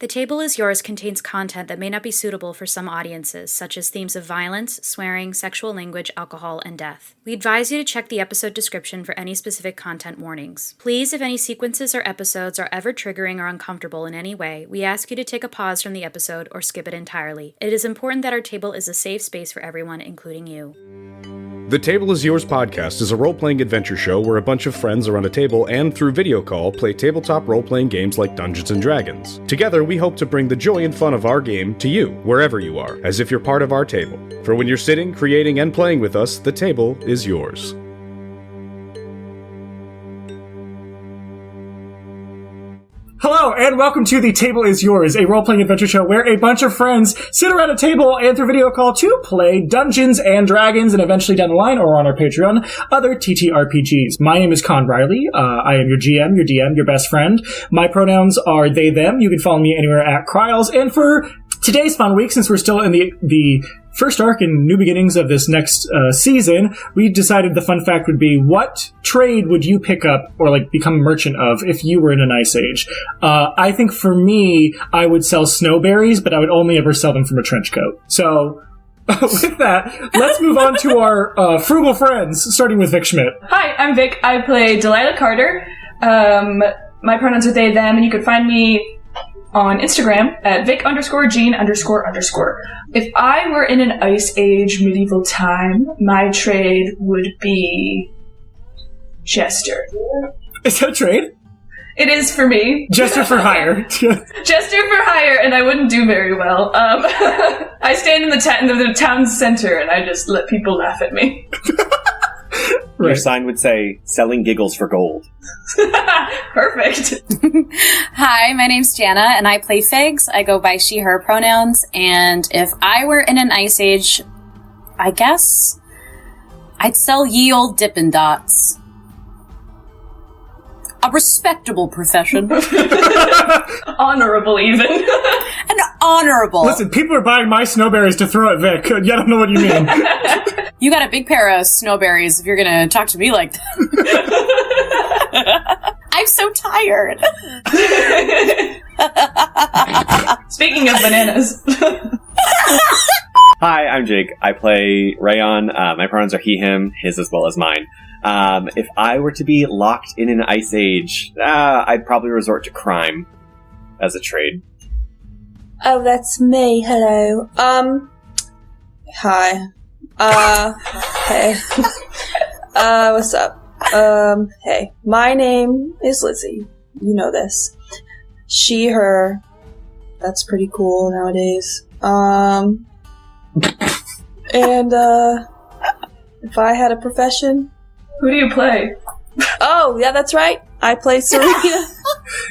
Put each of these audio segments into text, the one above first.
The Table is Yours contains content that may not be suitable for some audiences, such as themes of violence, swearing, sexual language, alcohol, and death. We advise you to check the episode description for any specific content warnings. Please, if any sequences or episodes are ever triggering or uncomfortable in any way, we ask you to take a pause from the episode or skip it entirely. It is important that our table is a safe space for everyone, including you. The Table is Yours podcast is a role-playing adventure show where a bunch of friends around a table and through video call play tabletop role-playing games like Dungeons & Dragons. Together, we hope to bring the joy and fun of our game to you, wherever you are, as if you're part of our table. For when you're sitting, creating, and playing with us, the table is yours. Hello, and welcome to The Table is Yours, a role-playing adventure show where a bunch of friends sit around a table and through video call to play Dungeons and Dragons, and eventually down the line, or on our Patreon, other TTRPGs. My name is Con Riley. I am your GM, your DM, your best friend. My pronouns are they, them. You can follow me anywhere at Kryles. And for today's fun week, since we're still in the first arc and new beginnings of this next season, we decided the fun fact would be, what trade would you pick up or become a merchant of if you were in an ice age? I think for me, I would sell snowberries, but I would only ever sell them from a trench coat. So with that, let's move on to our frugal friends, starting with Vic Schmidt. Hi, I'm Vic. I play Delilah Carter. My pronouns are they, them, and you can find me on Instagram at Vic_Jean__. If I were in an Ice Age medieval time, my trade would be Jester. Is that a trade? It is for me. Jester for hire. Jester for hire, and I wouldn't do very well. I stand in the town center, and I just let people laugh at me. Right. Your sign would say, selling giggles for gold. Perfect. Hi, my name's Jana, and I play Figs. I go by she, her pronouns, and if I were in an ice age, I guess I'd sell ye old Dippin' Dots. A respectable profession. Honorable, even. An honorable. Listen, people are buying my snowberries to throw at Vic. I don't know what you mean. You got a big pair of snowberries if you're gonna talk to me like that. I'm so tired. Speaking of bananas. Hi, I'm Jake. I play Rayon. My pronouns are he, him, his as well as mine. If I were to be locked in an ice age, I'd probably resort to crime as a trade. Oh, that's me. Hello. Hi. Hey. What's up? Hey. My name is Lizzie. You know this. She, her. That's pretty cool nowadays. And, if I had a profession... Who do you play? Oh, yeah, that's right. I play Serena.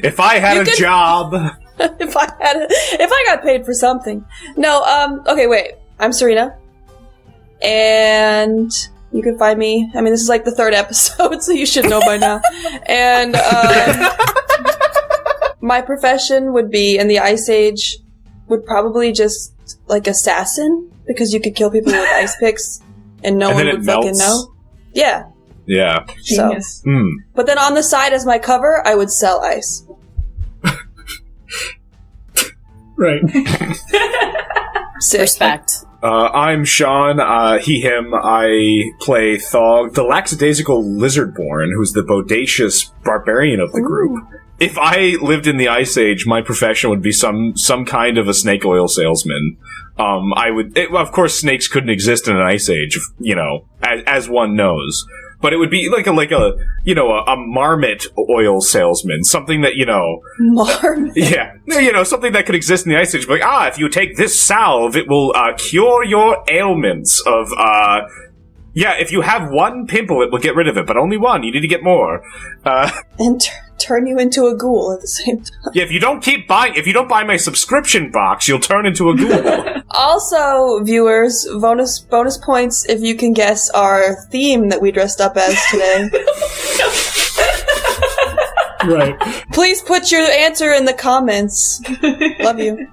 If I had a job... If I got paid for something. No, okay, wait. I'm Serena. And you can find me. I mean, this is the third episode, so you should know by now. And, my profession would be, in the Ice Age, would probably just, assassin, because you could kill people with ice picks, and no one would fucking know. Yeah. Yeah. Genius. So, But then on the side as my cover, I would sell ice. Right. Respect. I'm Sean, he, him. I play Thawg, the lackadaisical lizardborn, who's the bodacious barbarian of the group. Ooh. If I lived in the Ice Age, my profession would be some kind of a snake oil salesman. Of course, snakes couldn't exist in an Ice Age, as one knows. But it would be like a marmot oil salesman, something that, Marmot? Yeah. Something that could exist in the Ice Age. Like, if you take this salve, it will cure your ailments of, if you have one pimple, it will get rid of it, but only one. You need to get more. And turn you into a ghoul at the same time. Yeah, if you don't buy my subscription box, you'll turn into a ghoul. Also, viewers, bonus points if you can guess our theme that we dressed up as today. Right. Please put your answer in the comments. Love you.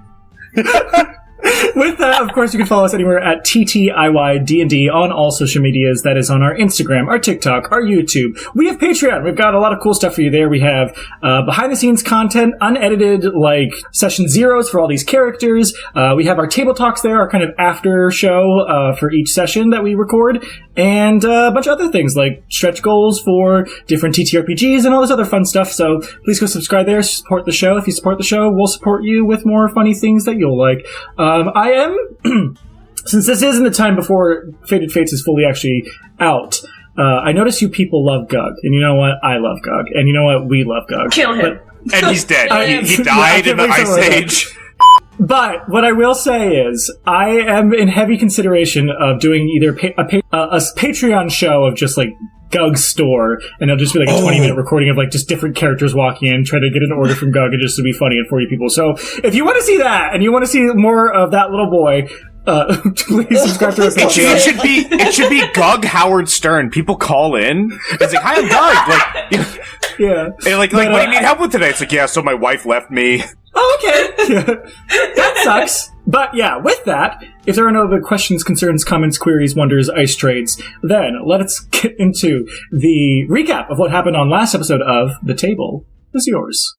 With that, of course, you can follow us anywhere at TTIYD&D on all social medias. That is on our Instagram, our TikTok, our YouTube. We have Patreon. We've got a lot of cool stuff for you there. We have behind-the-scenes content, unedited, like, session zeros for all these characters. We have our table talks there, our kind of after show for each session that we record, and a bunch of other things, like stretch goals for different TTRPGs and all this other fun stuff. So please go subscribe there, support the show. If you support the show, we'll support you with more funny things that you'll like. I am, since this is in the time before Fated Fates is fully actually out, I notice you people love Gug, and you know what? I love Gug, and you know what? We love Gug. Kill him. And he's dead. He died in the Ice Age. But what I will say is, I am in heavy consideration of doing either a Patreon show of just like Gug's store, and it'll just be like a 20-minute recording of like just different characters walking in, trying to get an order from Gug, and just to be funny and for you people. So if you want to see that, and you want to see more of that little boy, please subscribe to our Patreon. It should be Gug Howard Stern. People call in. It's like, hi, I'm Gug. Yeah. And like, what do you need help with today? It's like, yeah, so my wife left me. Oh, okay. Yeah. That sucks. But yeah, with that, if there are no other questions, concerns, comments, queries, wonders, ice trades, then let us get into the recap of what happened on last episode of The Table Is Yours.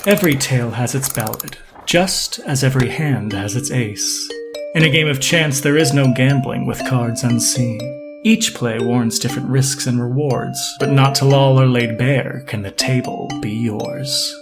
Every tale has its ballad, just as every hand has its ace. In a game of chance, there is no gambling with cards unseen. Each play warrants different risks and rewards, but not till all are laid bare can the table be yours.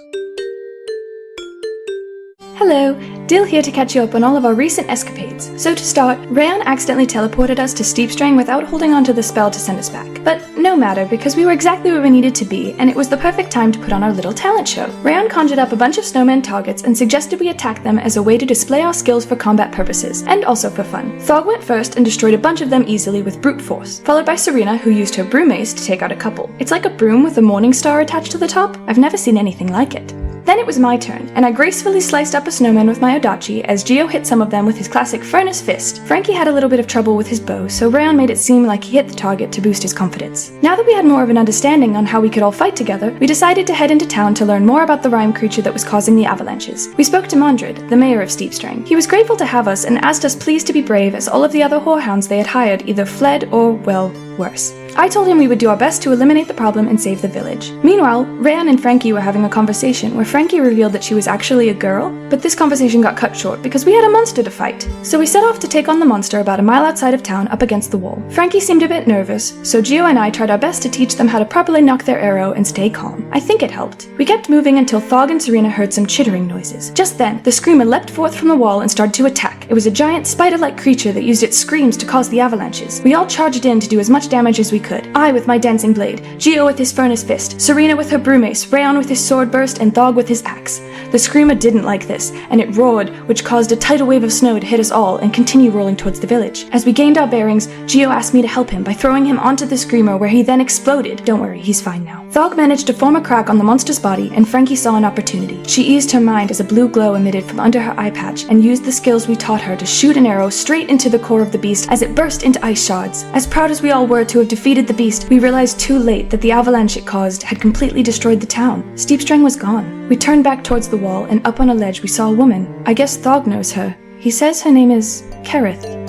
Hello, Dill here to catch you up on all of our recent escapades. So to start, Rayon accidentally teleported us to Steepstreng without holding onto the spell to send us back. But no matter, because we were exactly where we needed to be, and it was the perfect time to put on our little talent show. Rayon conjured up a bunch of snowman targets and suggested we attack them as a way to display our skills for combat purposes, and also for fun. Thawg went first and destroyed a bunch of them easily with brute force, followed by Serena, who used her broom ace to take out a couple. It's like a broom with a morning star attached to the top. I've never seen anything like it. Then it was my turn, and I gracefully sliced up a snowman with my Odachi as Gio hit some of them with his classic Furnace Fist. Frankie had a little bit of trouble with his bow, so Rayon made it seem like he hit the target to boost his confidence. Now that we had more of an understanding on how we could all fight together, we decided to head into town to learn more about the rhyme creature that was causing the avalanches. We spoke to Mondred, the mayor of Steepstreng. He was grateful to have us and asked us please to be brave, as all of the other whorehounds they had hired either fled or, well, worse. I told him we would do our best to eliminate the problem and save the village. Meanwhile, Rayon and Frankie were having a conversation where Frankie revealed that she was actually a girl, but this conversation got cut short because we had a monster to fight. So we set off to take on the monster about a mile outside of town up against the wall. Frankie seemed a bit nervous, so Gio and I tried our best to teach them how to properly knock their arrow and stay calm. I think it helped. We kept moving until Thawg and Serena heard some chittering noises. Just then, the screamer leapt forth from the wall and started to attack. It was a giant spider-like creature that used its screams to cause the avalanches. We all charged in to do as much damage as we could. I with my dancing blade, Gio with his furnace fist, Serena with her broom ace, Rayon with his sword burst, and Thawg with his axe. The screamer didn't like this, and it roared, which caused a tidal wave of snow to hit us all and continue rolling towards the village. As we gained our bearings, Gio asked me to help him by throwing him onto the screamer, where he then exploded. Don't worry, he's fine now. Thawg managed to form a crack on the monster's body, and Frankie saw an opportunity. She eased her mind as a blue glow emitted from under her eye patch, and used the skills we taught her to shoot an arrow straight into the core of the beast as it burst into ice shards. As proud as we all were to have defeated the beast, we realized too late that the avalanche it caused had completely destroyed the town. Steepstreng was gone. We turned back towards the wall, and up on a ledge we saw a woman. I guess Thawg knows her. He says her name is Karith.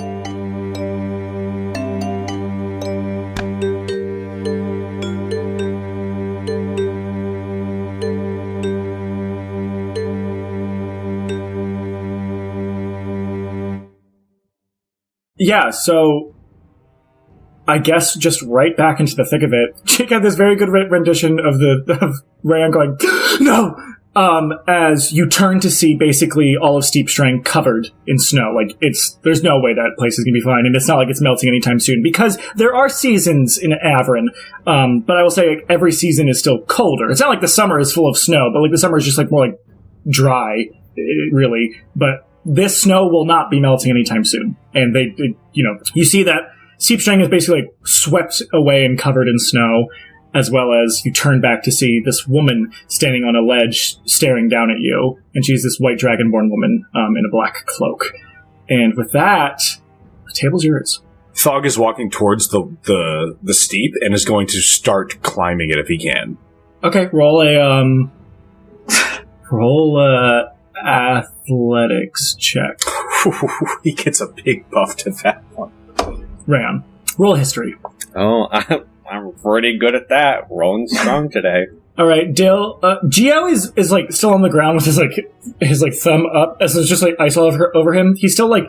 Yeah, so I guess just right back into the thick of it. Jake had this very good rendition of Rayon going, no! As you turn to see basically all of Steepstreng covered in snow. Like, there's no way that place is gonna be fine, and it's not like it's melting anytime soon, because there are seasons in Avron, but I will say, like, every season is still colder. It's not like the summer is full of snow, but like the summer is just like more like dry, really. But this snow will not be melting anytime soon. And you see that Steepstreng is basically like swept away and covered in snow. as well as you turn back to see this woman standing on a ledge staring down at you, and she's this white dragonborn woman in a black cloak. And with that, the table's yours. Thawg is walking towards the steep and is going to start climbing it if he can. Okay, roll a athletics check. He gets a big buff to that one. Rayon, roll history. Oh, I'm pretty good at that. Rolling strong today. All right, Dill. Geo is like still on the ground with his thumb up, as there's just like ice all over him. He's still like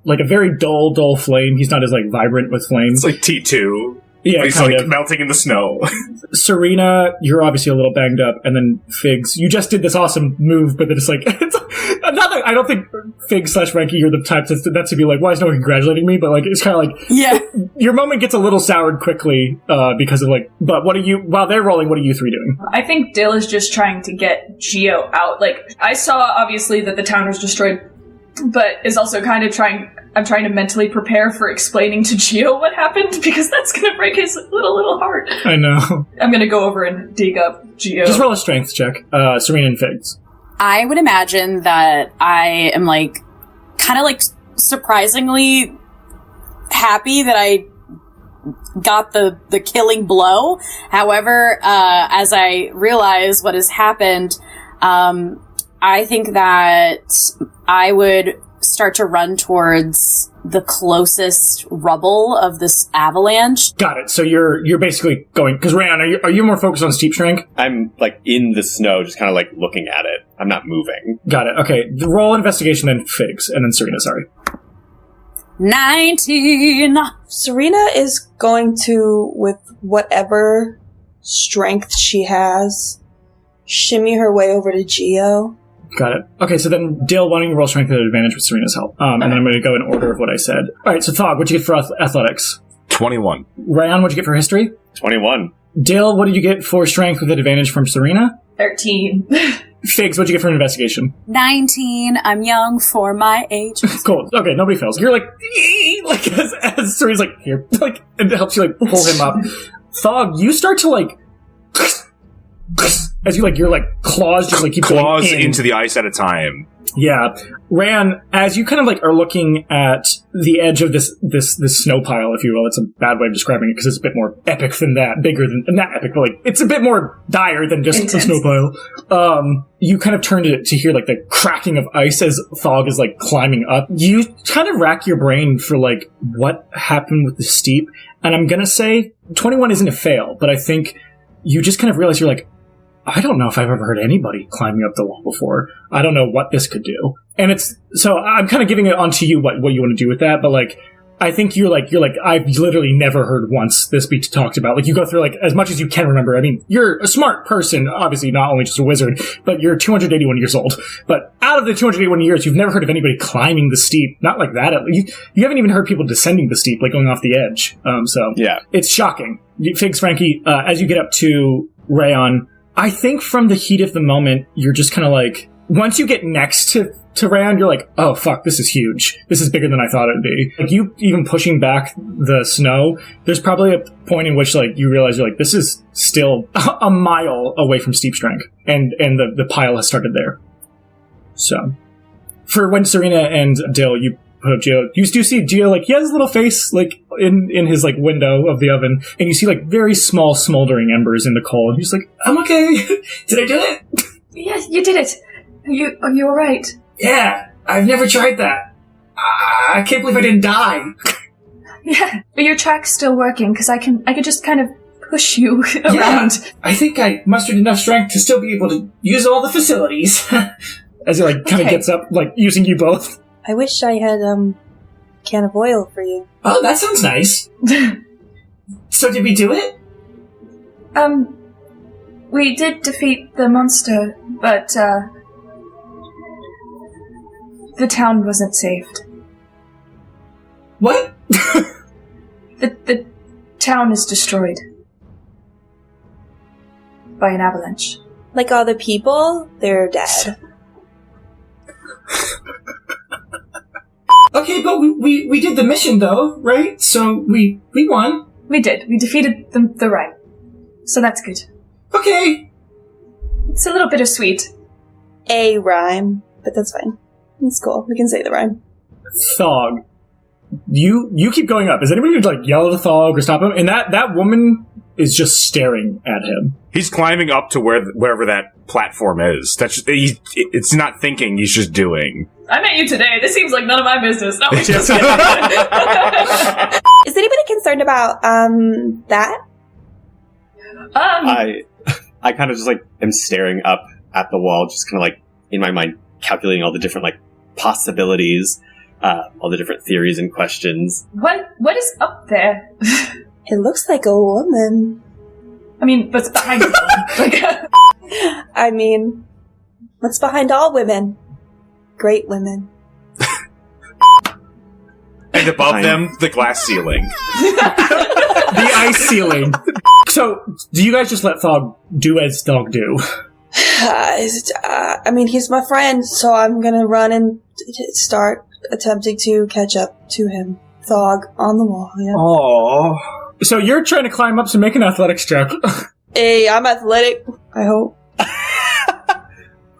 a very dull flame. He's not as like vibrant with flame. It's like T2. Yeah, he's like melting in the snow. Serena, you're obviously a little banged up, and then Figs, you just did this awesome move, but then it's like another. I don't think Figs/Frankie, you're the type that's to be like, why is no one congratulating me? But like, it's kind of like, yeah, your moment gets a little soured quickly because of like. But what are you? While they're rolling, what are you three doing? I think Dill is just trying to get Geo out. Like, I saw obviously that the town was destroyed, but is also kind of I'm trying to mentally prepare for explaining to Geo what happened, because that's going to break his little heart. I know. I'm going to go over and dig up Geo. Just roll a strength check, Serena and Figs. I would imagine that I am like, kind of like surprisingly happy that I got the killing blow. However, as I realize what has happened, I think that I would start to run towards the closest rubble of this avalanche. Got it. So you're basically going, because Rayon, are you more focused on Steepstreng? I'm like in the snow, just kind of like looking at it. I'm not moving. Got it. Okay. Roll investigation, then Figs, and then Serena. Sorry. 19. Serena is going to, with whatever strength she has, shimmy her way over to Geo. Got it. Okay, so then Dill, why don't you roll strength at advantage with Serena's help? And then I'm going to go in order of what I said. All right, so Thawg, what'd you get for athletics? 21. Rayon, what'd you get for history? 21. Dill, what did you get for strength with advantage from Serena? 13. Figs, what'd you get for investigation? 19. I'm young for my age. Cool. Okay, nobody fails. You're like as Serena's like, here, like, and it helps you, like, pull him up. Thawg, you start to, like, as you, like, your, like, claws just, like, keep claws going into the ice at a time. Yeah. Rayon, as you kind of, like, are looking at the edge of this snow pile, if you will, it's a bad way of describing it because it's a bit more epic than that, bigger than, not epic, but, like, it's a bit more dire than just intense. A snow pile. You kind of turn to hear, like, the cracking of ice as Thawg is, like, climbing up. You kind of rack your brain for, like, what happened with the steep, and I'm gonna say 21 isn't a fail, but I think you just kind of realize you're like, I don't know if I've ever heard anybody climbing up the wall before. I don't know what this could do. And it's, so I'm kind of giving it onto you what you want to do with that, but like, I think you're like, I've literally never heard once this be talked about. Like, you go through like as much as you can remember. I mean, you're a smart person, obviously not only just a wizard, but you're 281 years old. But out of the 281 years, you've never heard of anybody climbing the steep. Not like that. You haven't even heard people descending the steep, like going off the edge. So yeah, it's shocking. Figs, Frankie, as you get up to Rayon, I think from the heat of the moment, you're just kind of like, once you get next to Rayon, you're like, oh fuck, this is huge. This is bigger than I thought it'd be. Like, you even pushing back the snow, there's probably a point in which like you realize you're like, this is still a mile away from Steepstreng, and the pile has started there. So, for when Serena and Dill, you put up Geo, you do see Geo, like, he has his little face, like, in his, like, window of the oven, and you see, like, very small smoldering embers in the coal, and he's like, I'm okay. Did I do it? Yes, you did it. Are you alright? Yeah, I've never tried that. I can't believe I didn't die. Yeah, but your track's still working, because I can just kind of push you around. Yeah, I think I mustered enough strength to still be able to use all the facilities. As he, like, kind of gets up, like, using you both. I wish I had a can of oil for you. Oh, that sounds nice. So did we do it? We did defeat the monster, but the town wasn't saved. What? The town is destroyed by an avalanche. Like all the people, they're dead. Okay, but we did the mission though, right? So we won. We did. We defeated the Rhine. So that's good. Okay. It's a little bittersweet. A rhyme, but that's fine. It's cool. We can say the rhyme. Thawg, you keep going up. Is anybody going to like yell at Thawg or stop him? And that woman is just staring at him. He's climbing up to wherever that platform is. It's not thinking, he's just doing. I met you today. This seems like none of my business. No, Is anybody concerned about that? I kind of just like am staring up at the wall, just kind of like in my mind calculating all the different like possibilities, all the different theories and questions. What is up there? It looks like a woman. I mean, what's behind it? I mean, what's behind all women? Great women. And above them, the glass ceiling. The ice ceiling. So, do you guys just let Thawg do as Thawg do? I mean, he's my friend, so I'm gonna run and start attempting to catch up to him. Thawg on the wall, yeah. Aww. So you're trying to climb up to make an athletics check. Hey, I'm athletic, I hope.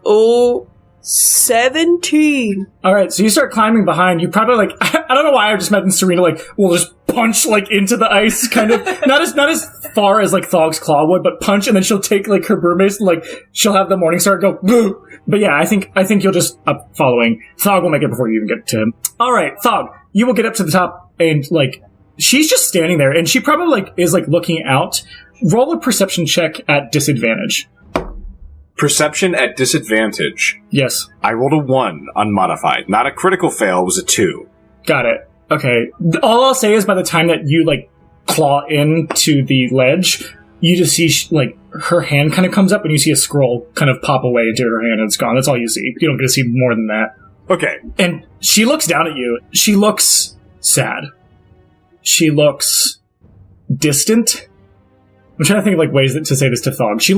Oh, 17. Alright, so you start climbing behind. You probably like, I don't know why I just imagine Serena like, will just punch like into the ice, kind of. not as far as like Thawg's claw would, but punch, and then she'll take like her broom mace and like, she'll have the Morningstar go, boo. But yeah, I think you'll just up following. Thawg will make it before you even get to him. Alright, Thawg, you will get up to the top and like, she's just standing there and she probably like is like looking out. Roll a perception check at disadvantage. Perception at disadvantage. Yes. I rolled a 1, unmodified. Not a critical fail, it was a 2. Got it. Okay. All I'll say is by the time that you, like, claw into the ledge, you just see, like, her hand kind of comes up and you see a scroll kind of pop away into her hand and it's gone. That's all you see. You don't get to see more than that. Okay. And she looks down at you. She looks sad. She looks distant. I'm trying to think of like ways to say this to Thawg. She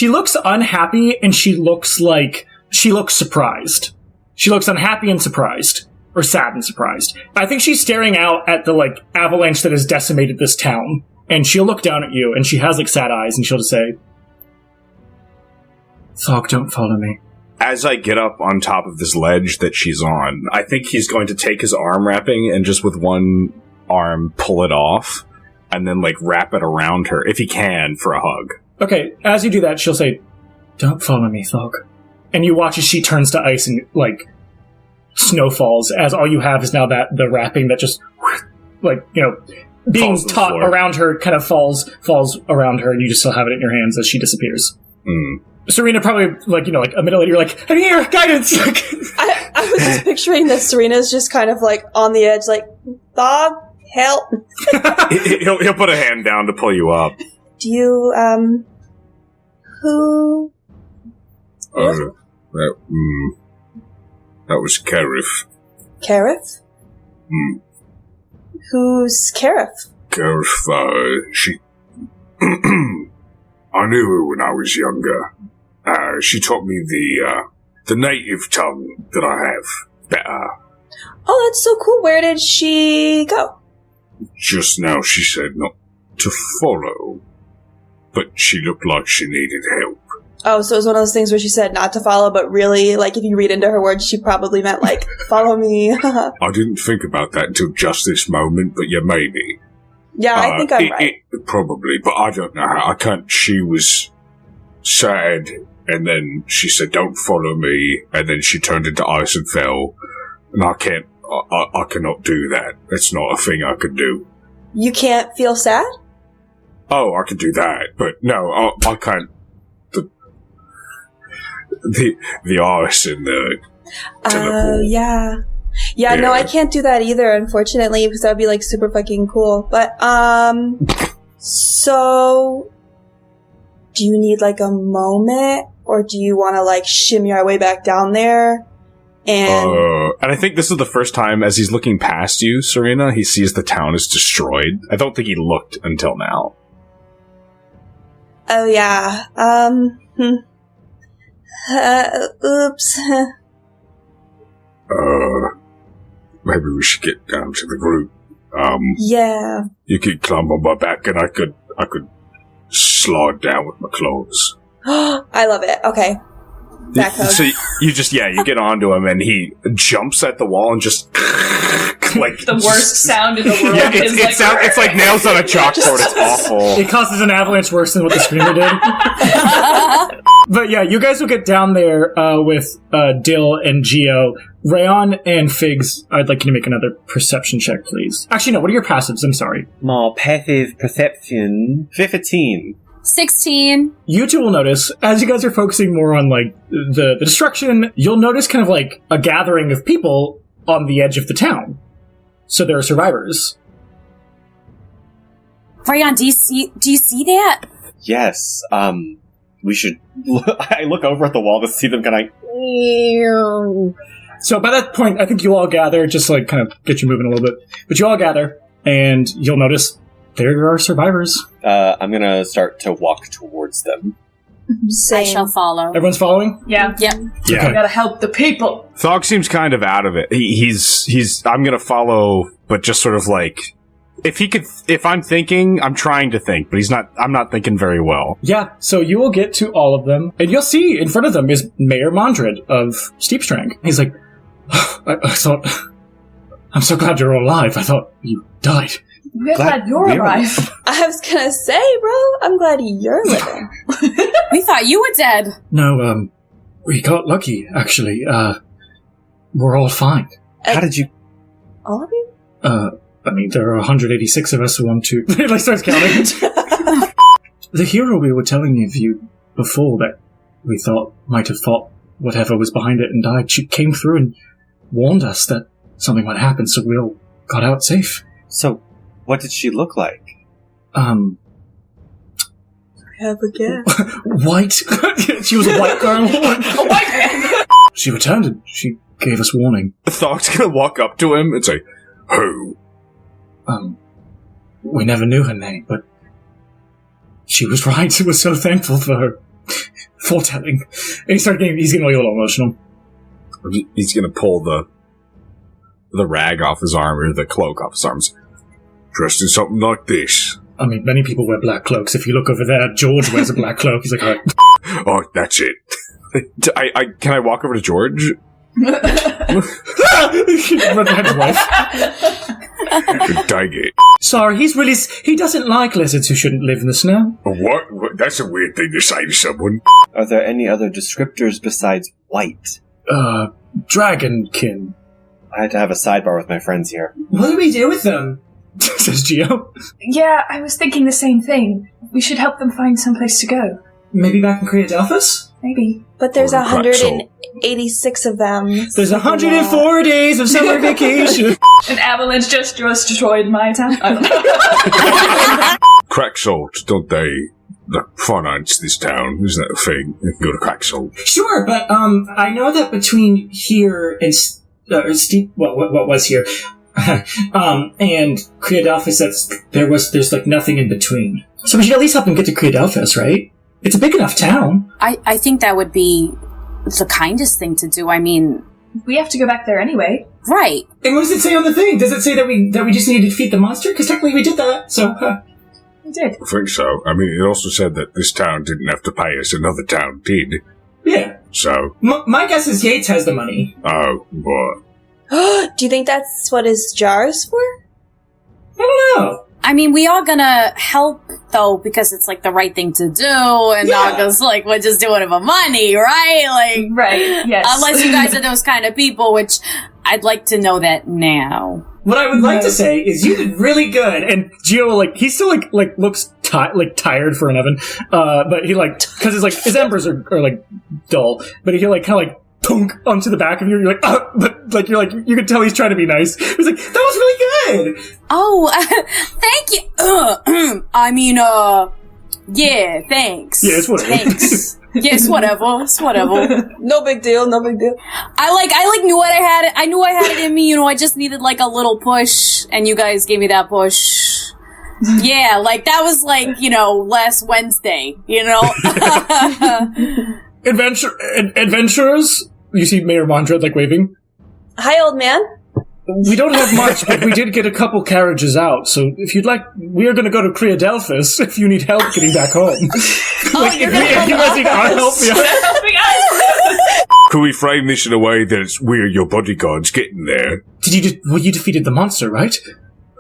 looks unhappy and she looks surprised. She looks unhappy and surprised. Or sad and surprised. I think she's staring out at the like avalanche that has decimated this town. And she'll look down at you and she has like sad eyes and she'll just say, Thawg, don't follow me. As I get up on top of this ledge that she's on, I think he's going to take his arm wrapping and just with one arm pull it off. And then, like, wrap it around her, if he can, for a hug. Okay, as you do that, she'll say, don't follow me, Thawg. And you watch as she turns to ice and, like, snow falls, as all you have is now the wrapping that just, like, you know, being taut around her kind of falls around her, and you just still have it in your hands as she disappears. Mm. Serena probably, like, you know, like, a minute later, you're like, I'm here, guidance! I was just picturing that Serena's just kind of, like, on the edge, like, Thawg? Help! He'll put a hand down to pull you up. Do you, who? That was Karith. Karith? Who's Karith? Karith, she... I knew her when I was younger. She taught me the native tongue that I have better. Oh, that's so cool. Where did she go? Just now she said not to follow, but she looked like she needed help. Oh, so it was one of those things where she said not to follow, but really, like, if you read into her words, she probably meant, like, follow me. I didn't think about that until just this moment, but yeah, maybe. Yeah, I think I'm right. Probably, but I don't know how. I can't. She was sad, and then she said, don't follow me, and then she turned into ice and fell, and I can't. I cannot do that. That's not a thing I could do. You can't feel sad? Oh, I could do that, but no, I can't. The ice and the teleport. Yeah, no, I can't do that either, unfortunately, because that would be, like, super fucking cool. But, so, do you need, like, a moment, or do you want to, like, shimmy our way back down there? And I think this is the first time, as he's looking past you, Serena, he sees the town is destroyed. I don't think he looked until now. Oh, yeah. Oops. Maybe we should get down to the group. Yeah. You could climb on my back and I could slide down with my clothes. I love it. Okay. Back hug. So you get onto him, and he jumps at the wall and just like The worst sound in the world. Yeah, it's like nails on a chalkboard. It's awful. It causes an avalanche worse than what the screamer did. But yeah, you guys will get down there with Dill and Geo. Rayon and Figs, I'd like you to make another perception check, please. Actually, no, what are your passives? I'm sorry. My passive perception, 15. 16. You two will notice, as you guys are focusing more on, like, the destruction, you'll notice kind of like a gathering of people on the edge of the town. So there are survivors. Rayon, do you see that? Yes, we should... I look over at the wall to see them kind of... So by that point, I think you all gather, just like kind of get you moving a little bit. But you all gather, and you'll notice there are survivors. I'm gonna start to walk towards them. Same. I shall follow. Everyone's following? Yeah. Yep. Yeah. We gotta help the people. Thawg seems kind of out of it. He's. I'm gonna follow, but just sort of like, if I'm thinking, I'm trying to think, but he's not. I'm not thinking very well. Yeah, so you will get to all of them, and you'll see in front of them is Mayor Mondred of Steepstreng. He's like, I thought, I'm so glad you're all alive. I thought you died. We're glad you're alive. I was gonna say, bro, I'm glad you're living. We thought you were dead. No, we got lucky, actually. We're all fine. How did you... All of you? I mean, there are 186 of us who want to... It like starts counting. The hero we were telling of you before that we thought might have fought whatever was behind it and died, she came through and warned us that something might happen, so we all got out safe. So, what did she look like? Have a guess. White. She was a white girl. A white man. She returned and she gave us warning. Thawg's gonna walk up to him and say, "Who?" We never knew her name, but she was right. We're so thankful for her foretelling. And he's getting a little emotional. He's gonna pull the rag off his arm, or the cloak off his arms. Dressed in something like this. I mean, many people wear black cloaks. If you look over there, George wears a black cloak. He's like, all right. Oh, that's it. Can I walk over to George? Run behind his wife. Dang it. Sorry, he doesn't like lizards who shouldn't live in the snow. What? That's a weird thing to say to someone. Are there any other descriptors besides white? Dragonkin. I had to have a sidebar with my friends here. What do we do with them? Says Geo. Yeah, I was thinking the same thing. We should help them find someplace to go. Maybe back in Creadelphus? Maybe. But there's Or a crack 186 of them. There's 104 days of summer vacation. An avalanche just destroyed my town. I don't know. Crack salt, don't they? Finance this town, isn't that a thing? You can go to Crack Salt. Sure, but I know that between here and what was here, and Creadelphus, there's like nothing in between. So we should at least help them get to Creadelphus, right? It's a big enough town. I think that would be the kindest thing to do. I mean, We have to go back there anyway. right. And what does it say on the thing? Does it say that we just need to defeat the monster? Because technically we did that. So We did. I think so. I mean, it also said that this town didn't have to pay us, another town did. yeah. So, My guess is Yates has the money. oh, what? Do you think that's what his jar is for? I don't know. I mean, we are gonna help, though, because it's, like, the right thing to do, and not just, like, we're just doing it for money, right? Like, Right, yes. unless you guys are those kind of people, which I'd like to know that now. What I would like to say is you did really good. And Gio, he still, looks tired for an oven. But he, because his embers are dull. But he, kind of punk onto the back of you. You're but, you can tell he's trying to be nice. He's like, that was really good. Oh, thank you. I mean, yeah, thanks. Yeah, it's whatever. Thanks. Yeah, it's whatever. It's whatever. No big deal, no big deal. I knew what I had. I knew I had it in me. I just needed a little push, and you guys gave me that push. Yeah, that was last Wednesday. Adventurers. You see Mayor Mondred waving. Hi, old man. We don't have much, but we did get a couple carriages out, so if you'd like, we are going to go to Creadelphus if you need help getting back home. You're if you guys need our help, Could we frame this in a way that we're your bodyguards getting there? You defeated the monster, right?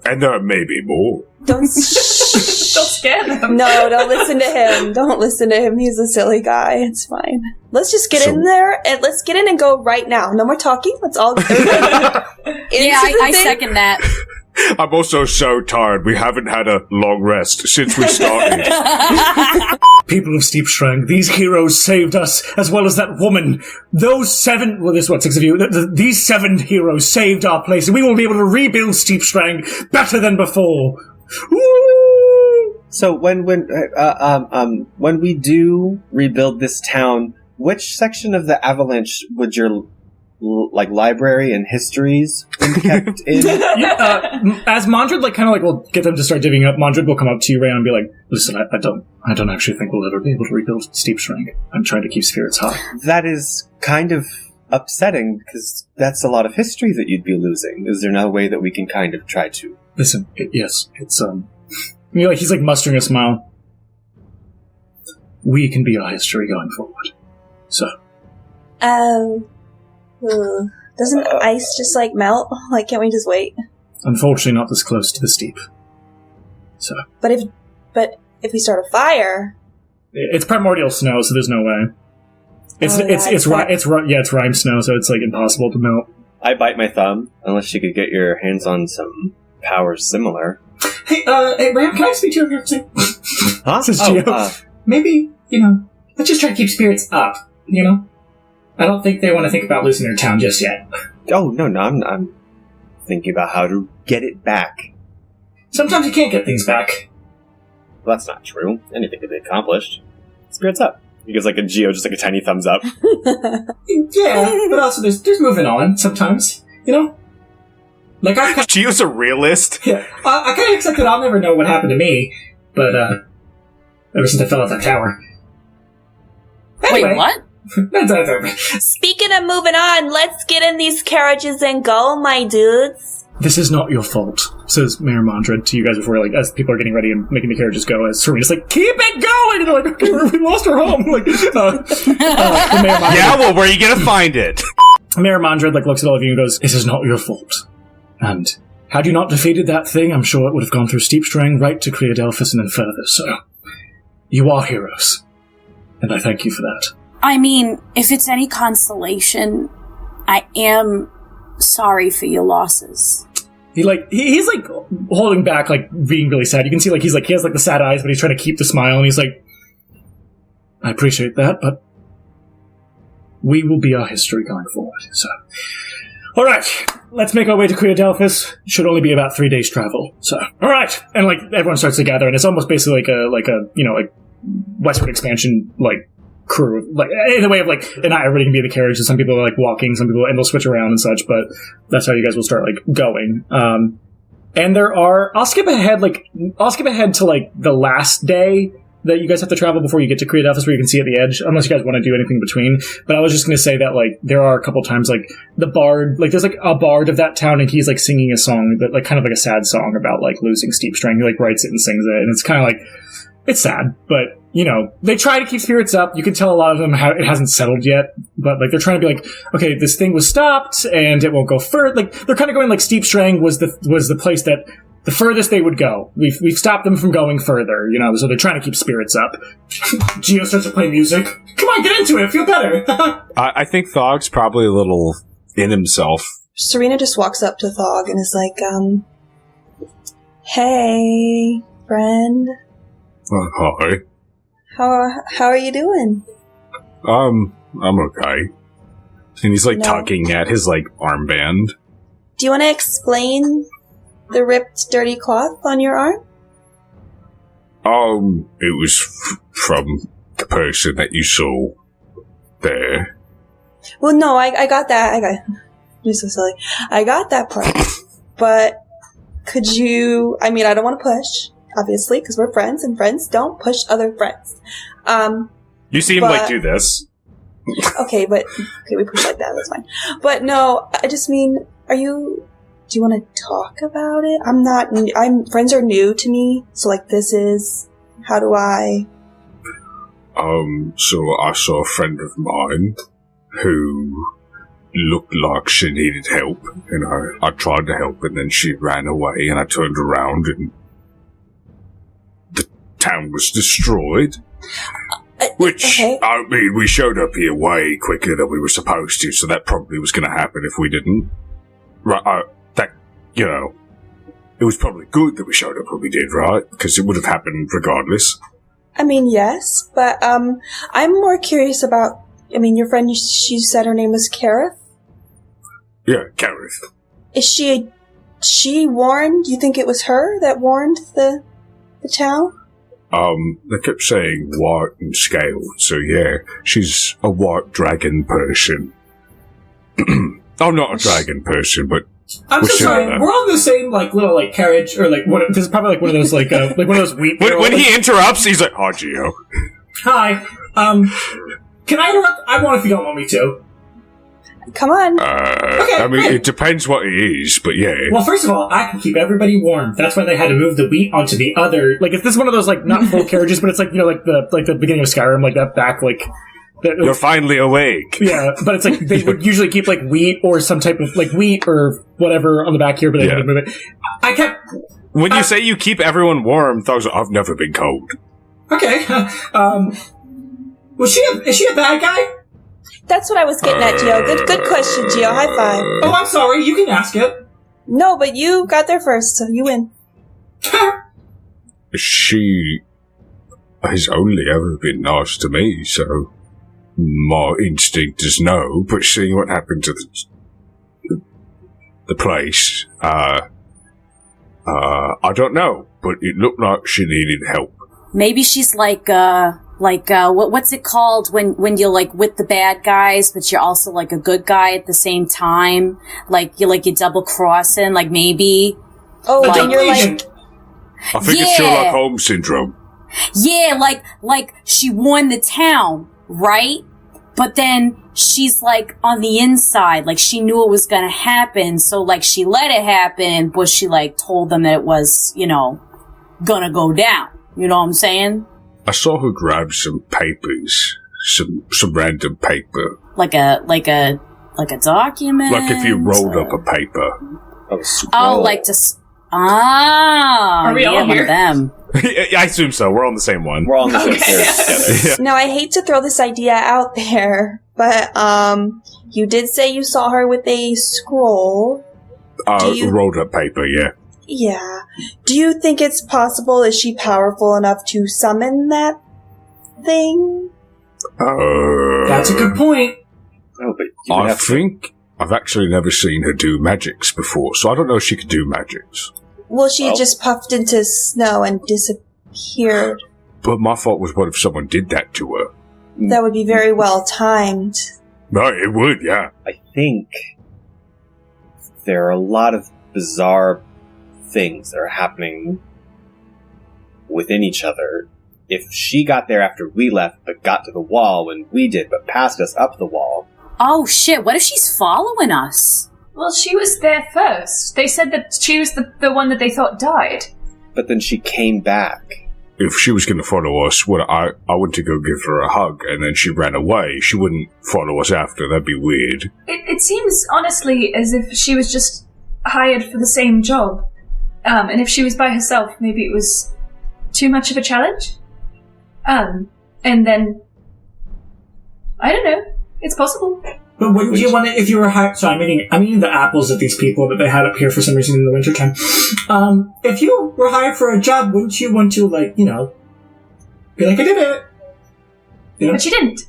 And there may be more. Don't scare them. No, don't listen to him. Don't listen to him. He's a silly guy. It's fine. Let's just get in there and let's get in and go right now. No more talking. Let's all go. Yeah, I second that. I'm also so tired. We haven't had a long rest since we started. People of Steepstreng, these heroes saved us, as well as that woman. Those 7, well, there's 6 of you. These 7 heroes saved our place, and we will be able to rebuild Steepstreng better than before. Woo! So when we do rebuild this town, which section of the avalanche would your library and histories been kept in? As Mondred will get them to start divvying up, Mondred will come up to you, Ray, and be like, "Listen, I don't actually think we'll ever be able to rebuild Steepstreng. I'm trying to keep spirits high." That is kind of upsetting because that's a lot of history that you'd be losing. Is there no way that we can kind of try to? Listen, yes, it's he's mustering a smile. We can be our history going forward. So. Doesn't ice just melt? Can't we just wait? Unfortunately, not this close to the steep. So. But if we start a fire, it's primordial snow, so there's no way. It's rime snow, so it's impossible to melt. I bite my thumb unless you could get your hands on some powers similar. Hey, Ram, can I speak to you here too? Huh? Says Gio. Maybe let's just try to keep spirits up. I don't think they want to think about losing their town just yet. Oh, no, I'm thinking about how to get it back. Sometimes you can't get things back. Well, that's not true. Anything can be accomplished. Spirits up. He gives a Geo just a tiny thumbs up. Yeah, but also there's moving on sometimes, Gio's a realist. Yeah, I kind of accept that I'll never know what happened to me, but ever since I fell off that tower. Anyway. Wait, what? Speaking of moving on, let's get in these carriages and go, my dudes. This is not your fault, says Mayor Mondred to you guys before, as people are getting ready and making the carriages go, as Serena's keep it going! And they're okay, we lost our home. Yeah, well, where are you gonna find it? Mayor Mondred, looks at all of you and goes, this is not your fault. And had you not defeated that thing, I'm sure it would have gone through Steepstreng right to Creadelphus and then further, so you are heroes. And I thank you for that. I mean, if it's any consolation, I am sorry for your losses. He's holding back, being really sad. You can see he has the sad eyes, but he's trying to keep the smile, and he's like, I appreciate that, but we will be our history going forward, so. Alright, let's make our way to Creadelphus. It should only be about 3 days' travel, so. Alright! And everyone starts to gather, and it's almost basically a westward expansion, crew, in the way of not everybody can be in the carriage, and some people are walking, some people, and they'll switch around and such, but that's how you guys will start going. And there are, I'll skip ahead to the last day that you guys have to travel before you get to Creadelphus, where you can see at the edge, unless you guys want to do anything between. But I was just going to say that there are a couple times the bard, there's a bard of that town, and he's singing a song that kind of a sad song about losing Steepstreng. He writes it and sings it, and it's kind of it's sad, but they try to keep spirits up. You can tell a lot of them how it hasn't settled yet, but they're trying to be okay, this thing was stopped and it won't go further. They're kind of going Steepstreng was the place that the furthest they would go. We've stopped them from going further, so they're trying to keep spirits up. Gio starts to play music. Come on, get into it. Feel better. I think Thawg's probably a little in himself. Serena just walks up to Thawg and is hey, friend. Hi. How are you doing? I'm okay. And he's tugging at his armband. Do you want to explain the ripped, dirty cloth on your arm? It was from the person that you saw there. Well, no, I got that. You're so silly. I got that part. But could you? I don't want to push. Obviously, because we're friends, and friends don't push other friends. You seem do this. Okay, we push like that, that's fine. But no, I just mean, are you Do you want to talk about it? Friends are new to me, so how do I... So I saw a friend of mine who looked like she needed help, and I tried to help, and then she ran away, and I turned around, and the town was destroyed. Which, okay. I mean, we showed up here way quicker than we were supposed to, so that probably was going to happen if we didn't. Right, it was probably good that we showed up when we did, right? Because it would have happened regardless. I mean, yes, but I'm more curious about, your friend, she said her name was Karith? Yeah, Karith. Is she warned? You think it was her that warned the town? They kept saying white and scaled, so yeah, she's a white dragon person. Oh, not a dragon person, but I'm so sorry. We're on the same little carriage, or this is probably one of those one of those wheat. When he interrupts, he's like, "Hi, Gio." Hi. Can I interrupt? I won't if you don't want me to. Come on. Okay, I mean, great. it depends what it is, but yeah. Well, first of all, I can keep everybody warm. That's why they had to move the wheat onto the other. If this is one of those not full carriages, but it's the beginning of Skyrim, that back You're finally awake. Yeah, but it's they would usually keep wheat or some type of wheat or whatever on the back here, but they had to move it. I kept. When you say you keep everyone warm, Thawg's like, I've never been cold. Okay. Is she a bad guy? That's what I was getting at, Gio. Good question, Gio. High five. Oh, I'm sorry. You can ask it. No, but you got there first, so you win. She has only ever been nice to me, so my instinct is no, but seeing what happened to the place, I don't know, but it looked like she needed help. Maybe she's what's it called when you're with the bad guys, but you're also a good guy at the same time? You're double crossing, maybe. Oh, and you're I think it's Sherlock Holmes syndrome. Yeah, she won the town, right? But then she's on the inside, she knew it was gonna happen, so she let it happen, but she told them that it was, gonna go down. You know what I'm saying? I saw her grab some papers, some random paper. Like a document? Like if you rolled up a paper. Oh, Are we all one here? of them. I assume so. We're on the same one. We're all in the same series together. Now, I hate to throw this idea out there, but you did say you saw her with a scroll. Rolled up paper, yeah. Yeah. Do you think it's possible? Is she powerful enough to summon that thing? That's a good point. Oh, but I think I've actually never seen her do magics before, so I don't know if she could do magics. Well, she just puffed into snow and disappeared. But my thought was, what if someone did that to her? That would be very well timed. No, it would, yeah. I think there are a lot of bizarre things that are happening within each other. If she got there after we left, but got to the wall when we did, but passed us up the wall. Oh shit, what if she's following us? Well, she was there first. They said that she was the one that they thought died. But then she came back. If she was going to follow us, I went to go give her a hug, and then she ran away. She wouldn't follow us after. That'd be weird. It seems, honestly, as if she was just hired for the same job. And if she was by herself, maybe it was too much of a challenge. And then, I don't know. It's possible. But wouldn't you want to, if you were hired... Sorry, I'm eating the apples of these people that they had up here for some reason in the wintertime. If you were hired for a job, wouldn't you want to, be like, I did it? You know? But she didn't.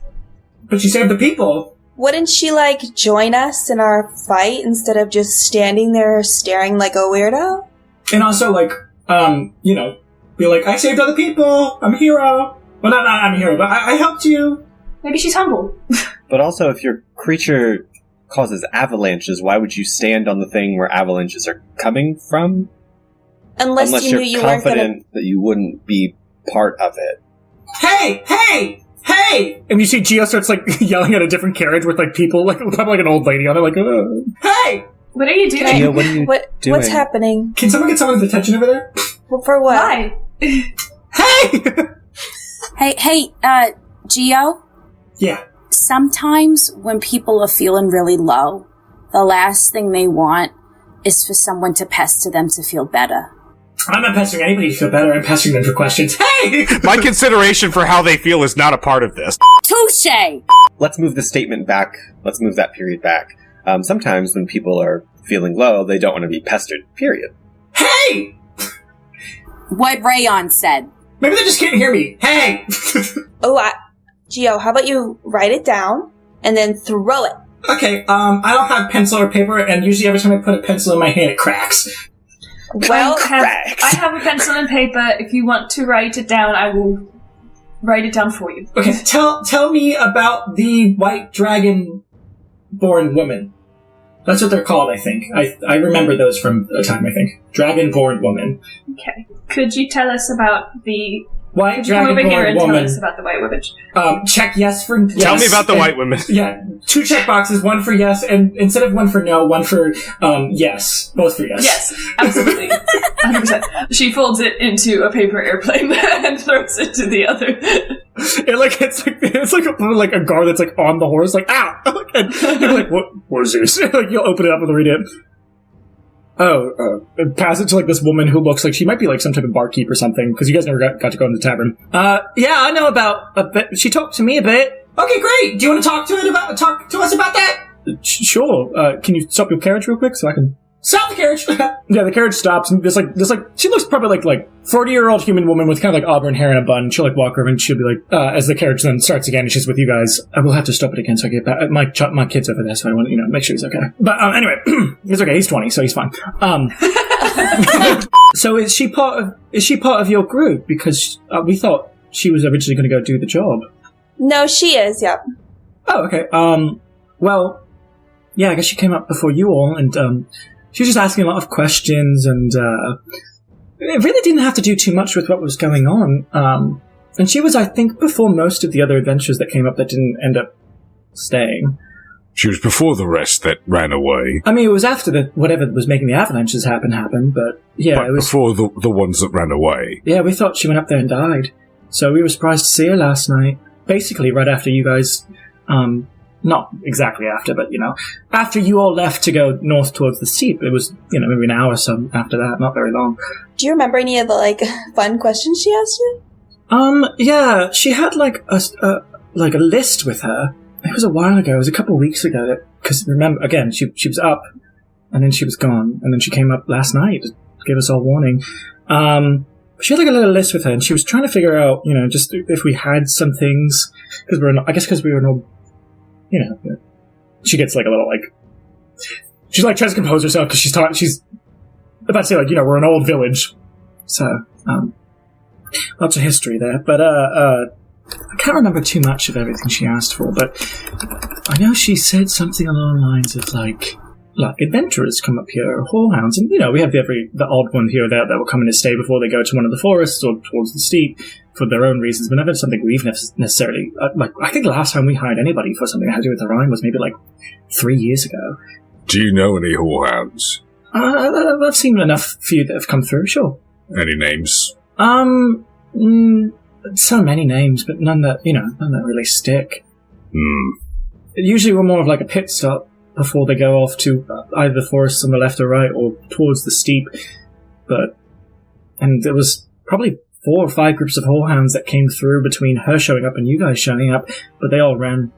But she saved the people. Wouldn't she, join us in our fight instead of just standing there staring like a weirdo? And also, be like, I saved other people. I'm a hero. Well, not I'm a hero, but I helped you. Maybe she's humble. But also, if your creature causes avalanches, why would you stand on the thing where avalanches are coming from? Unless you you're knew you weren't confident that you wouldn't be part of it. Hey! Hey! Hey! And you see Gio starts, yelling at a different carriage with, people, probably an old lady on it, Hey! What are you doing? Gio, what are you doing? What's happening? Can someone get someone's attention over there? For what? Why? Hey! Hey, Gio? Yeah. Sometimes when people are feeling really low, the last thing they want is for someone to pester them to feel better. I'm not pestering anybody to feel better. I'm pestering them for questions. Hey! My consideration for how they feel is not a part of this. Touché! Let's move the statement back. Let's move that period back. Sometimes when people are feeling low, they don't want to be pestered, period. Hey! What Rayon said. Maybe they just can't hear me. Hey! Gio, how about you write it down and then throw it? Okay, I don't have pencil or paper, and usually every time I put a pencil in my hand, it cracks. Well, I have a pencil and paper. If you want to write it down, I will write it down for you. Okay, tell me about the white dragon-born woman. That's what they're called, I think. I remember those from a time, I think. Dragon-born woman. Okay. Could you tell us about the... White Come over here and dragon-born tell us woman. about the white woman. Check yes for yes. Tell me about the and- white women. Yeah, 2 check boxes, 1 for yes, and instead of 1 for no, 1 for yes. Both for yes. Yes, absolutely. 100%. She folds it into a paper airplane and throws it to the other. It's like a guard that's like on the horse, like ow, and you're like, what is this? Like you'll open it up and read it. And pass it to like this woman who looks like she might be like some type of barkeep or something, because you guys never got to go in the tavern. Yeah, I know about a bit. She talked to me a bit. Okay, great. Do you want to talk to us about that? Sure. Can you stop your carriage real quick so I can stop the carriage? Yeah, the carriage stops, and this she looks probably like 40-year-old human woman with kind of like auburn hair and a bun. She'll like walk over and she'll be like, as the carriage then starts again, and she's with you guys. I will have to stop it again so I get back. My kid's over there, so I want to make sure he's okay. But anyway, he's okay. He's 20, so he's fine. So is she part of your group? Because we thought she was originally going to go do the job. No, she is, yep. Oh, okay. Well, yeah, I guess she came up before you all, and she was just asking a lot of questions, and it really didn't have to do too much with what was going on. And she was, I think, before most of the other adventures that came up that didn't end up staying. She was before the rest that ran away. I mean, it was after whatever was making the avalanches happen, but yeah, But it was before the ones that ran away. Yeah, we thought she went up there and died. So we were surprised to see her last night. Basically, right after you guys, not exactly after, but, after you all left to go north towards the steep. It was, maybe an hour or so after that, not very long. Do you remember any of the, fun questions she asked you? Yeah, she had, a list with her. It was a while ago. It was a couple of weeks ago. Because, remember, again, she was up, and then she was gone, and then she came up last night to give us all warning. She had, a little list with her, and she was trying to figure out, just if we had some things, because we were an old, she gets, a little, she, tries to compose herself, because she's about to say, we're an old village. So, lots of history there, but, I can't remember too much of everything she asked for, but I know she said something along the lines of, adventurers come up here, or whorehounds, and, we have the odd one here or there that will come in to stay before they go to one of the forests or towards the steep for their own reasons, but never something we've necessarily, I think the last time we hired anybody for something that had to do with the Rhine was maybe, 3 years ago. Do you know any whorehounds? I've seen enough few that have come through, sure. Any names? So many names, but none that really stick. Hmm. Usually we're more of a pit stop before they go off to either the forests on the left or right or towards the steep. And there was probably 4 or 5 groups of whorehounds that came through between her showing up and you guys showing up, but they all ran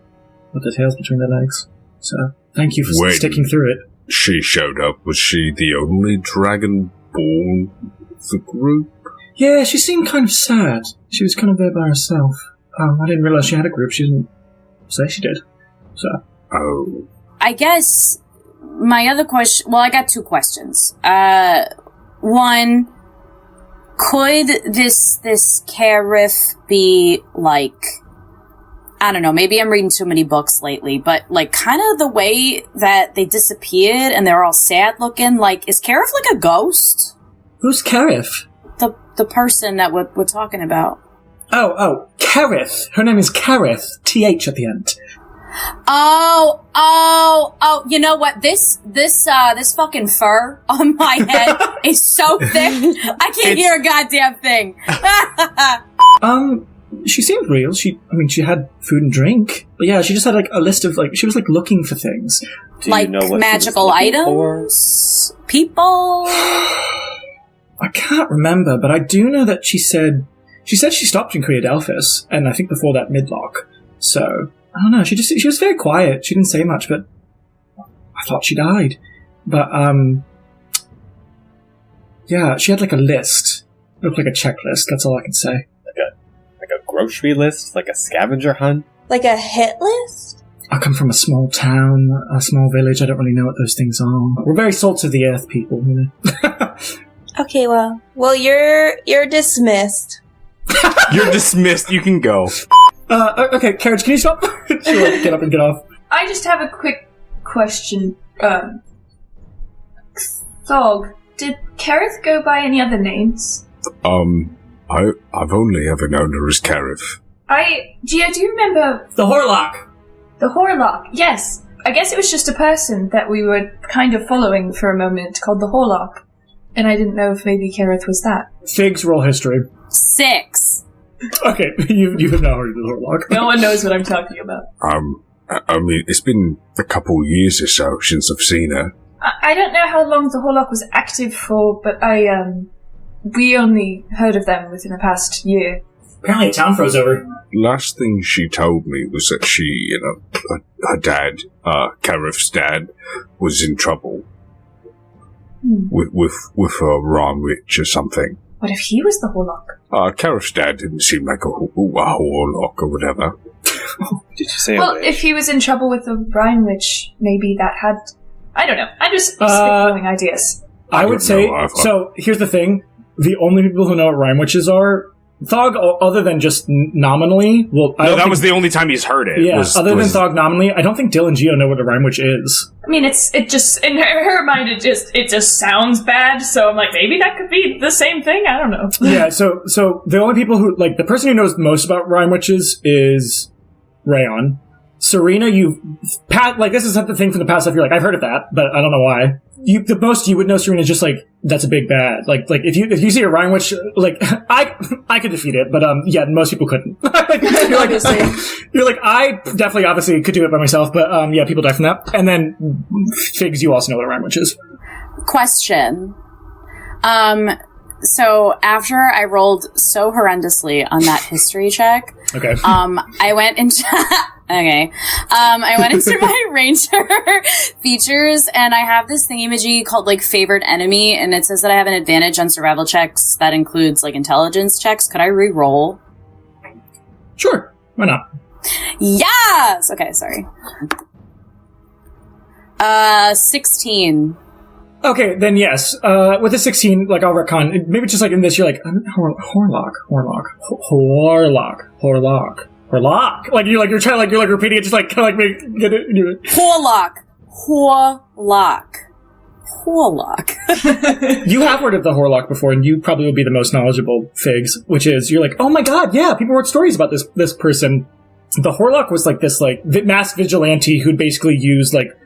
with their tails between their legs. So, thank you for sticking through it. She showed up. Was she the only dragon-born of the group? Yeah, she seemed kind of sad. She was kind of there by herself. I didn't realize she had a group. She didn't say she did. So. Oh. I guess my other question... Well, I got 2 questions. One, could this Karith be, I don't know, maybe I'm reading too many books lately, but, kind of the way that they disappeared and they're all sad looking, is Karith a ghost? Who's Karith? The person that we're talking about. Oh, Karith. Her name is Karith. TH at the end. Oh, you know what? This fucking fur on my head is so thick, I can't hear a goddamn thing. She seemed real. She had food and drink. But yeah, she just had, like, a list of, like, she was, like, looking for things. Do like you know what magical items? People? I can't remember, but I do know that she said she stopped in Creadelphus, and I think before that Midlock. So, I don't know, she was very quiet. She didn't say much, but I thought she died. But, yeah, she had, like, a list. It looked like a checklist, that's all I can say. Like a grocery list? Like a scavenger hunt? Like a hit list? I come from a small town, a small village. I don't really know what those things are. We're very salt of the earth people, you know. Okay, well, you're dismissed. You're dismissed. You can go. Okay, Karith, can you stop? She'll, like, get up and get off. I just have a quick question. Thawg, did Karith go by any other names? I've only ever known her as Karith. Gia, do you remember... The Horlock! The Horlock, yes. I guess it was just a person that we were kind of following for a moment called the Horlock. And I didn't know if maybe Karith was that. Figs, roll history. 6. Okay, you have now heard of the Horlock. No one knows what I'm talking about. I mean, it's been a couple years or so since I've seen her. I don't know how long the Horlock was active for, but we only heard of them within the past year. Apparently a town froze over. Last thing she told me was that she, her dad, Karith's dad, was in trouble with a Ron Witch or something. What if he was the Horlock? Karith's dad didn't seem like a Horlock or whatever. Did you say well, if he was in trouble with the Brine Witch, maybe that had... I don't know. I'm just spitballing ideas. I would say... So, here's the thing. The only people who know what Rime Witches are... Thawg, other than just nominally... Well, that was the only time he's heard it. Yeah, other than Thawg nominally, I don't think Dill and Geo know what a Rime Witch is. I mean, it just... In her mind, it just sounds bad, so I'm like, maybe that could be the same thing? I don't know. Yeah, so the only people who... Like, the person who knows most about Rime Witches is Rayon. Serena, this is the thing from the past stuff, you're like, I've heard of that, but I don't know why. The most you would know Serena is just like, that's a big bad. Like, if you see a Rime Witch, like, I could defeat it, but, yeah, most people couldn't. You're like, I definitely, obviously, could do it by myself, but, yeah, people die from that. And then, Figs, you also know what a Rime Witch is. Question. So after I rolled so horrendously on that history check, okay. I went into I went into my ranger features, and I have this thingamajig called like favored enemy, and it says that I have an advantage on survival checks that includes like intelligence checks. Could I re-roll? Sure, why not? Yes. Okay, sorry. 16. Okay, then yes. With a 16, like, I'll retcon. Maybe just like in this, you're like, Horlock. Like, you're trying, you're repeating it, just like, kind of like, get it. Horlock. You have heard of the Horlock before, and you probably would be the most knowledgeable, Figs, which is, you're like, oh my god, yeah, people wrote stories about this person. The Horlock was like this, like, mass vigilante who'd basically use, like,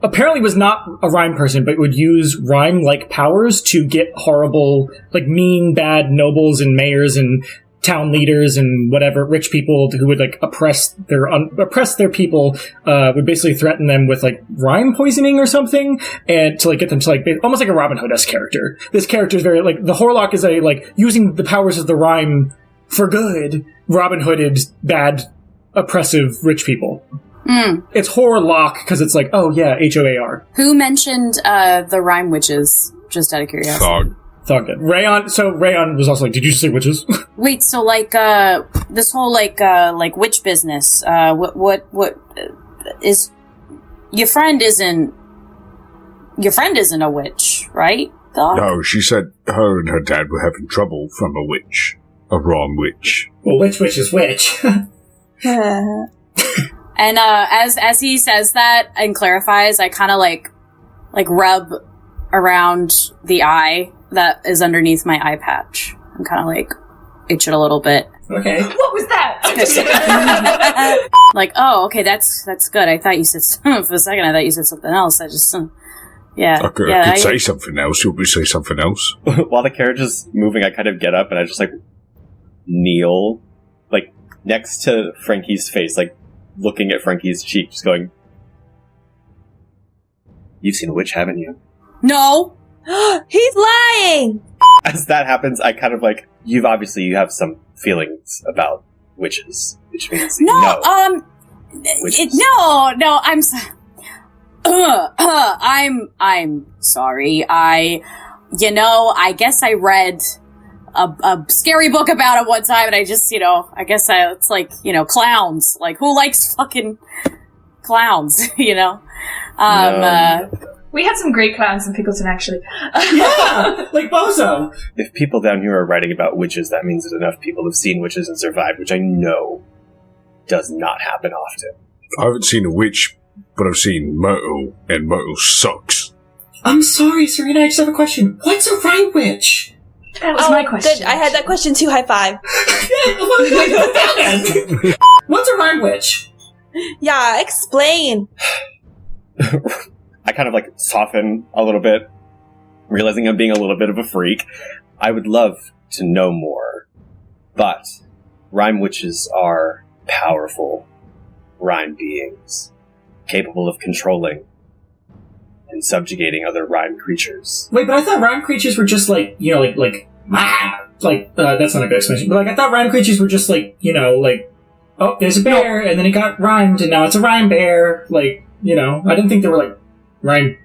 apparently was not a rhyme person, but would use rhyme-like powers to get horrible, like, mean, bad nobles and mayors and town leaders and whatever, rich people who would, like, oppress their people, would basically threaten them with, like, rhyme poisoning or something, and to, like, get them to, like, almost like a Robin Hood-esque character. This character is very, like, the Horlock is using the powers of the rhyme for good, Robin Hooded, bad, oppressive, rich people. It's Horlock because it's like, oh yeah, Hoar. Who mentioned the Rime Witches? Just out of curiosity. Thawg did. Rayon was also like, did you say witches? Wait, so like this whole like witch business. What is your friend isn't a witch, right? Thawg? No, she said her and her dad were having trouble from a witch, a wrong witch. Well, which witch is which? And as he says that and clarifies, I kind of like rub around the eye that is underneath my eye patch. I'm kind of like itch it a little bit. Okay. What was that? Like, oh, okay, that's good. I thought you said for a second. I thought you said something else. I just, yeah. I could say something else. You want me to say something else? While the carriage is moving, I kind of get up and I just, like, kneel, like, next to Frankie's face, like, looking at Frankie's cheek, just going, "You've seen a witch, haven't you?" No. He's lying! As that happens, I kind of, like, you have some feelings about witches, which means you know witches. No, I'm sorry. I guess I read a scary book about it one time, and I just, it's like, clowns. Like, who likes fucking clowns, No. We had some great clowns in Pickleton, actually. Yeah, like Bozo. If people down here are writing about witches, that means that enough people have seen witches and survived, which I know does not happen often. I haven't seen a witch, but I've seen Myrtle, and Myrtle sucks. I'm sorry, Serena, I just have a question. What's a rhyme witch? That was my question. Good. I had that question too. High five. What's a rhyme witch? Yeah, explain. I kind of, like, soften a little bit, realizing I'm being a little bit of a freak. I would love to know more, but rhyme witches are powerful rhyme beings, capable of controlling and subjugating other rhyme creatures. Wait, but I thought rhyme creatures were just like, that's not a good explanation, but, like, I thought rhyme creatures were just like, oh, there's a bear, and then it got rhymed, and now it's a rhyme bear. Like, I didn't think there were, like, rhyme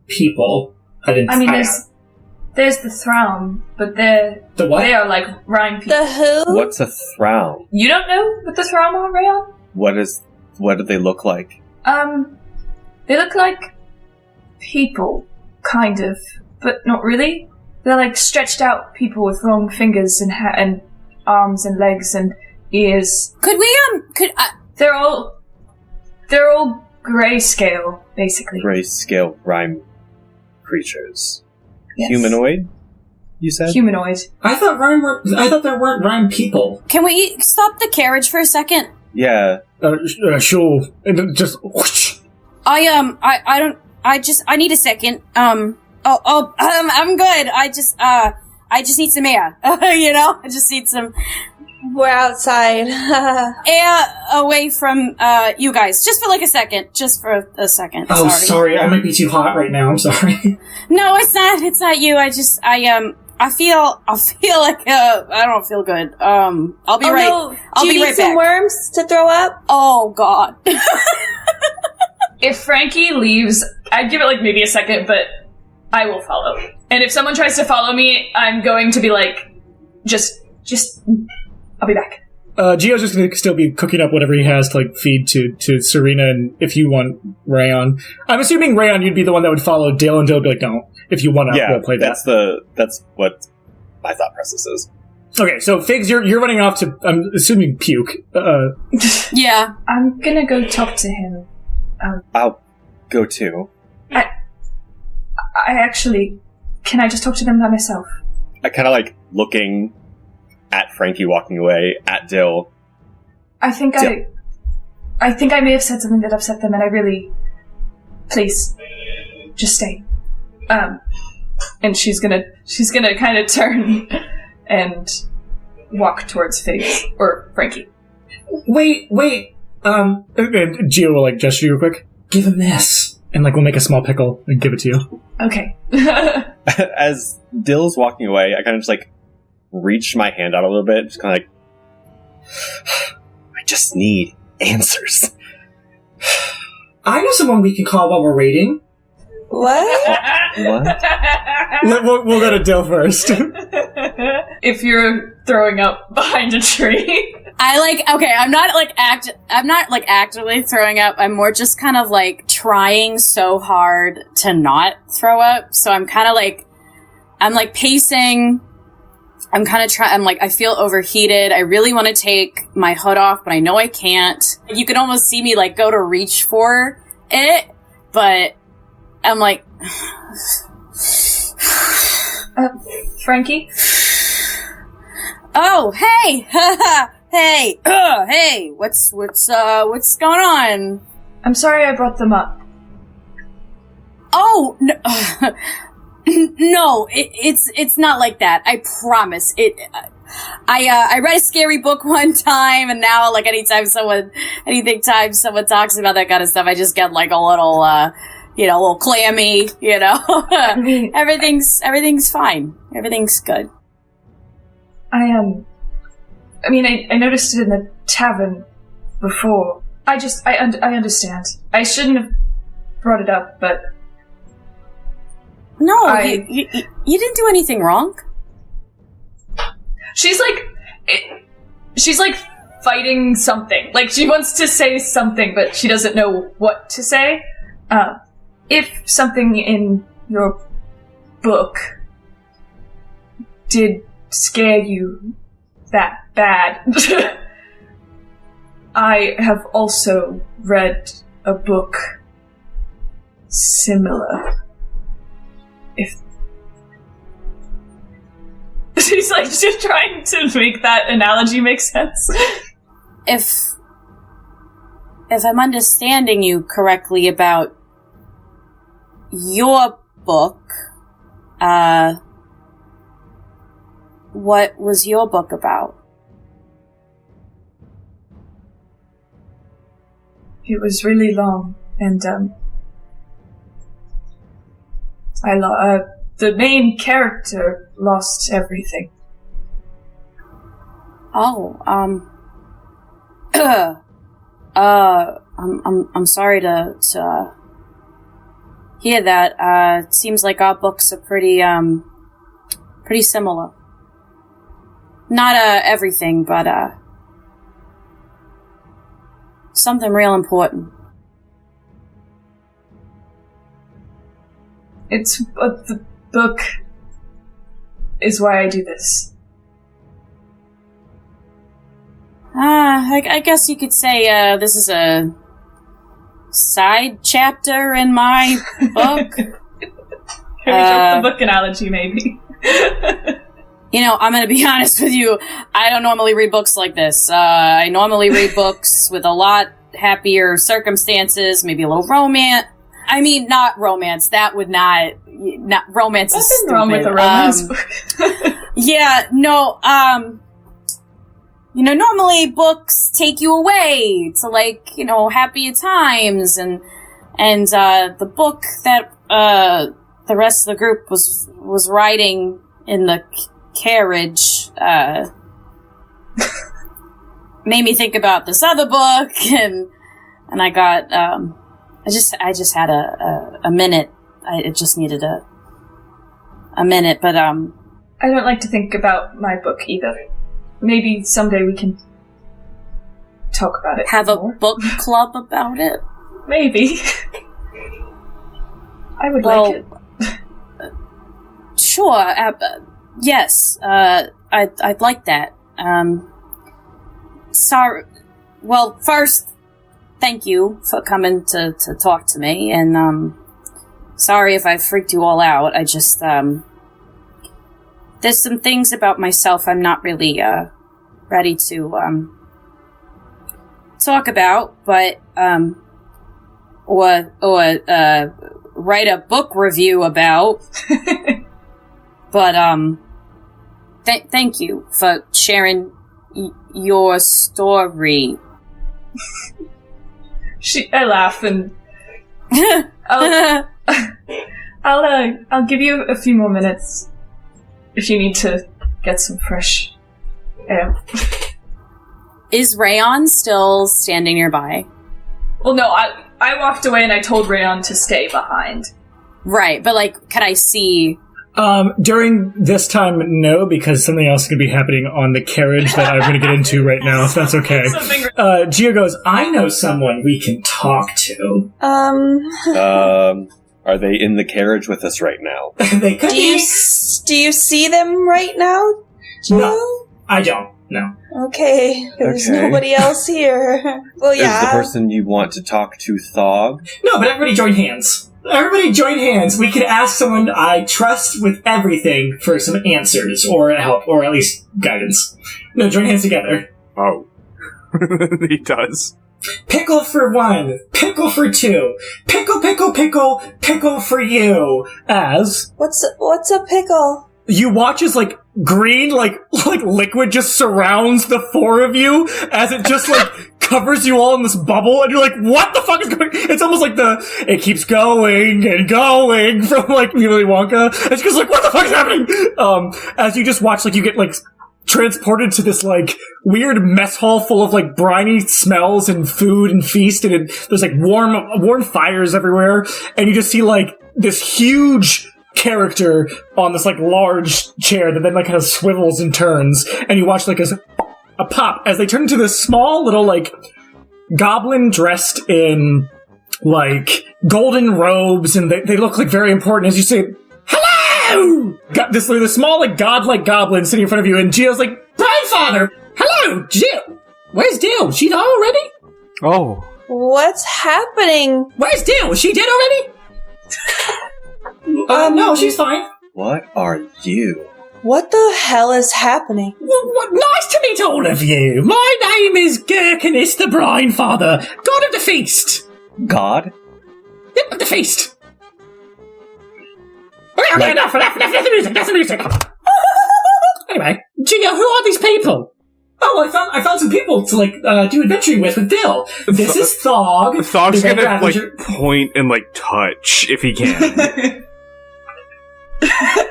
people. There's the Thrawn, but they're... The what? They are like rhyme people. The who? What's a Thrawn? You don't know what the Thrawn are, Rayon? What do they look like? They look like people, kind of, but not really. They're like stretched out people with long fingers and arms and legs and ears. They're all grayscale, basically. Grayscale rhyme creatures. Yes. Humanoid, you said? Humanoid. I thought there weren't rhyme people. Can we stop the carriage for a second? Yeah. Sure. Just whoosh. I need a second. I'm good. I just need some air. I just need some We're outside. air away from, you guys. Just for like a second. Just for a second. Oh, sorry. I might be too hot right now. I'm sorry. No, it's not. It's not you. I feel like, I don't feel good. I'll be right. No. I'll Do be you right need some back. worms to throw up? Oh, God. If Frankie leaves, I'd give it like maybe a second, but I will follow. And if someone tries to follow me, I'm going to be like, just, I'll be back. Gio's just going to still be cooking up whatever he has to, like, feed to Serena, and if you want Rayon. I'm assuming, Rayon, you'd be the one that would follow Dale, and Dale would be like, no, if you want to roleplay that. That's what my thought process is. Okay, so Figs, you're running off to, I'm assuming, puke. Yeah. I'm gonna go talk to him. I'll go too. I actually, can I just talk to them by myself? I kind of like looking at Frankie walking away, at Dill. I think I may have said something that upset them, and I really, please, just stay. And she's gonna kind of turn and walk towards Figs or Frankie. Wait. Gio will, like, gesture you real quick. Give him this. And, like, we'll make a small pickle and give it to you. Okay. As Dill's walking away, I kind of just, like, reach my hand out a little bit, just kind of like, I just need answers. I know someone we can call while we're waiting. What? What? We'll go to Dill first. If you're throwing up behind a tree. I'm not actively throwing up. I'm more just kind of like trying so hard to not throw up. So I'm kind of like, I'm like pacing. I'm kind of I'm like, I feel overheated. I really want to take my hood off, but I know I can't. You can almost see me like go to reach for it, but I'm like, Frankie? Oh, hey! Hey! Hey! What's going on? I'm sorry I brought them up. Oh, no, no, it's not like that. I promise. I read a scary book one time, and now, like, anytime someone talks about that kind of stuff, I just get, like, a little, a little clammy, Everything's fine. Everything's good. I noticed it in the tavern before. I understand. I shouldn't have brought it up, but... No, you didn't do anything wrong. She's like fighting something. Like, she wants to say something, but she doesn't know what to say. If something in your book did scare you that bad, I have also read a book similar. If she's like just trying to make that analogy make sense. If I'm understanding you correctly about your book, what was your book about? It was really long, and the main character lost everything. Oh, I'm sorry to hear that. It seems like our books are pretty similar. Not, everything, but, something real important. It's the book is why I do this. I guess you could say, this is a side chapter in my book. The book analogy, maybe. I'm gonna be honest with you, I don't normally read books like this. I normally read books with a lot happier circumstances, maybe a little romance. I mean, not romance. That would not romance is stupid. Nothing wrong with a romance book. Yeah, no, normally books take you away to, like, happier times, and the book that, the rest of the group was writing in the carriage, made me think about this other book, and I got, I just had a minute. I just needed a minute, but, I don't like to think about my book either. Maybe someday we can talk about it. Have more. A book club about it? Maybe. I would like it. Sure, yes, I'd like that. Sorry. Well, first, thank you for coming to talk to me, and, sorry if I freaked you all out. I just, there's some things about myself I'm not really, ready to, talk about, but, or write a book review about. But, thank you for sharing your story. I laugh, and I'll give you a few more minutes if you need to get some fresh air. Is Rayon still standing nearby? Well, no, I walked away and I told Rayon to stay behind. Right, but, like, can I see... During this time, no, because something else is going to be happening on the carriage that I'm going to get into right now, if that's okay. Gia goes, I know someone we can talk to. Are they in the carriage with us right now? They could Do you see them right now, Gio? No, I don't. No. Okay, there's nobody else here. Well, yeah. Is the person you want to talk to Thawg? No, but everybody join hands. Everybody join hands. We can ask someone I trust with everything for some answers or help, or at least guidance. No, join hands together. Oh. He does. Pickle for 1, pickle for 2, pickle, pickle, pickle, pickle for you. As What's a pickle? you watch as like green, like liquid just surrounds the four of you as it just like covers you all in this bubble, and you're like, what the fuck is going? It's almost like it keeps going and going from like Willy Wonka. It's just like, what the fuck is happening? As you just watch, like you get like transported to this like weird mess hall full of like briny smells and food and feast, and there's like warm fires everywhere, and you just see like this huge character on this like large chair that then like kind of swivels and turns, and you watch like a pop as they turn into this small little like goblin dressed in like golden robes, and they look like very important as you say, hello! Got this small like godlike goblin sitting in front of you, and Gio's like, Brine Father! Hello, Gio! Where's Dill? She died already? Oh. What's happening? Where's Dill? Is she dead already? No, she's fine. What are you? What the hell is happening? Well, nice to meet all of you. My name is Gherkinus the Brine Father, God of the Feast. God? Yep, of the feast. Okay, enough, that's the music. Anyway, Gio, who are these people? Oh, I found some people to like do adventuring with Dill. This is Thawg. Thawg's gonna like point and like touch if he can.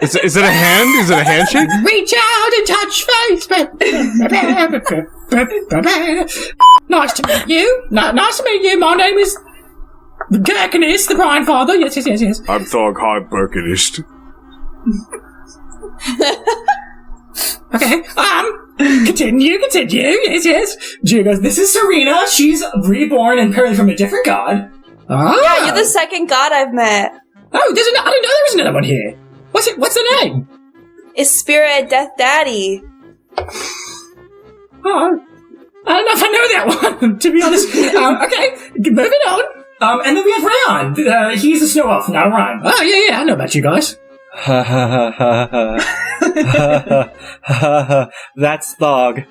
Is it a hand? Is it a handshake? Reach out and touch face. Nice to meet you. Nice to meet you. My name is Gherkinus, the Brine Father. Yes. I'm Thawg Hard Birkinist. Okay. Continue. Yes. Gio goes, this is Serena. She's reborn and apparently from a different god. Yeah, you're the second god I've met. Oh, I didn't know there was another one here. What's the name? It's Spirit Death Daddy. Oh, I don't know if I know that one, to be honest. Okay, moving on. And then we have Rayon. He's a snow elf, not a rhyme. Oh, yeah, I know about you guys. That's Thawg.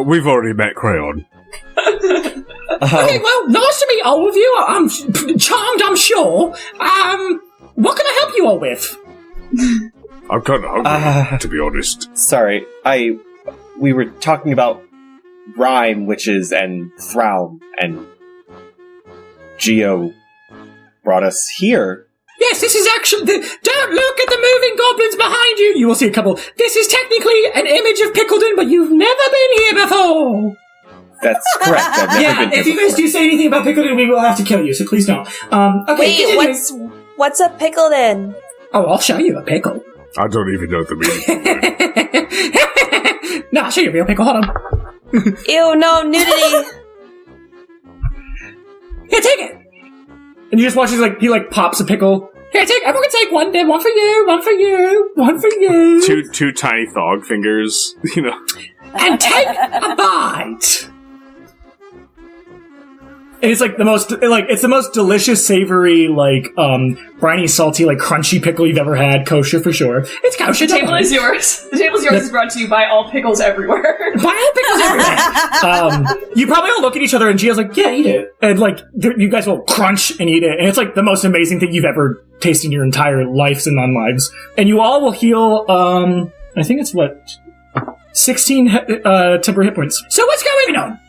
We've already met Crayon. Okay, well, nice to meet all of you. I'm charmed, I'm sure. What can I help you all with? I'm kind of hungry, to be honest. Sorry, we were talking about rhyme, witches, and Thraum, and Gio brought us here. Yes, this is actually... Don't look at the moving goblins behind you! You will see a couple. This is technically an image of Pickledon, but you've never been here before! That's correct. I've never been here if you guys do say anything about Pickledon, we will have to kill you, so please don't. Okay, wait, what's a Pickledon? Oh, I'll show you a pickle. I don't even know the meaning. No, I'll show you a real pickle. Hold on. Ew, no, nudity. Here, take it! And you just watch as he pops a pickle. Here, everyone can take one, then one for you. Two tiny Thawg fingers, And take a bite! And it's the most delicious, savory, briny, salty, crunchy pickle you've ever had. Kosher for sure. It's kosher. The table is yours. The table is yours is brought to you by All Pickles Everywhere. By All Pickles Everywhere. You probably all look at each other and Gio's like, yeah, eat it. And you guys will crunch and eat it. And it's the most amazing thing you've ever tasted in your entire lives and non-lives. And you all will heal, I think it's 16 temporary hit points. So what's going on?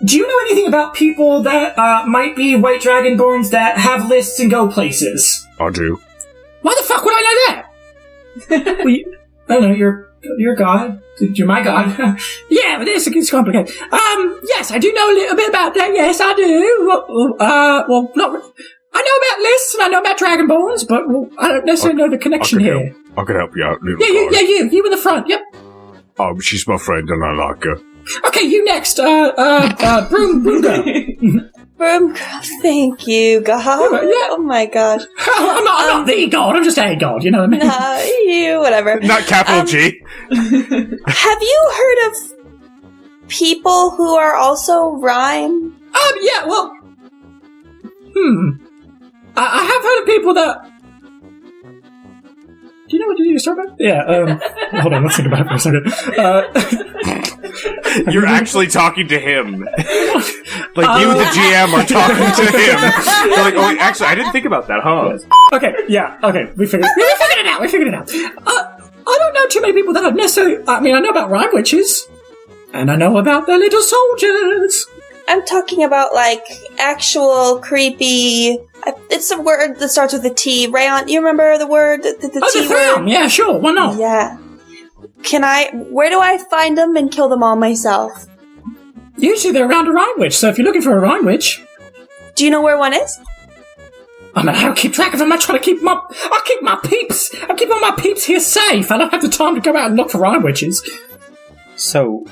Do you know anything about people that might be white dragonborns that have lists and go places? I do. Why the fuck would I know that? Well, I don't know. You're God. You're my God. Yeah, but it's complicated. Yes, I do know a little bit about that. Yes, I do. I know about lists and I know about dragonborns, but I don't necessarily know the connection here. I can help you out. You in the front. Yep. She's my friend and I like her. Okay, you next. Broom girl. Broom girl, thank you, God. Yeah. Oh my gosh. I'm not the God, I'm just a God, you know what I mean? No, you, whatever. Not capital G. Have you heard of people who are also rhyme? Yeah, well, I have heard of people that... Do you know what you need to start about? Yeah, hold on, let's think about it for a second. You're actually talking to him. Like, you, the GM, are talking to him. You're like, oh, wait, actually, I didn't think about that, huh? Okay, we figured it out. I don't know too many people that have necessarily... I mean, I know about rhyme witches, and I know about the little soldiers. I'm talking about, like, actual creepy... It's a word that starts with a T. Rayon, you remember the word? The T word? Yeah, sure, why not? Yeah. Where do I find them and kill them all myself? Usually they're around a rhyme witch, so if you're looking for a rhyme witch... Do you know where one is? I mean, I don't keep track of them. I try to keep my peeps. I keep all my peeps here safe. I don't have the time to go out and look for rhyme witches. So,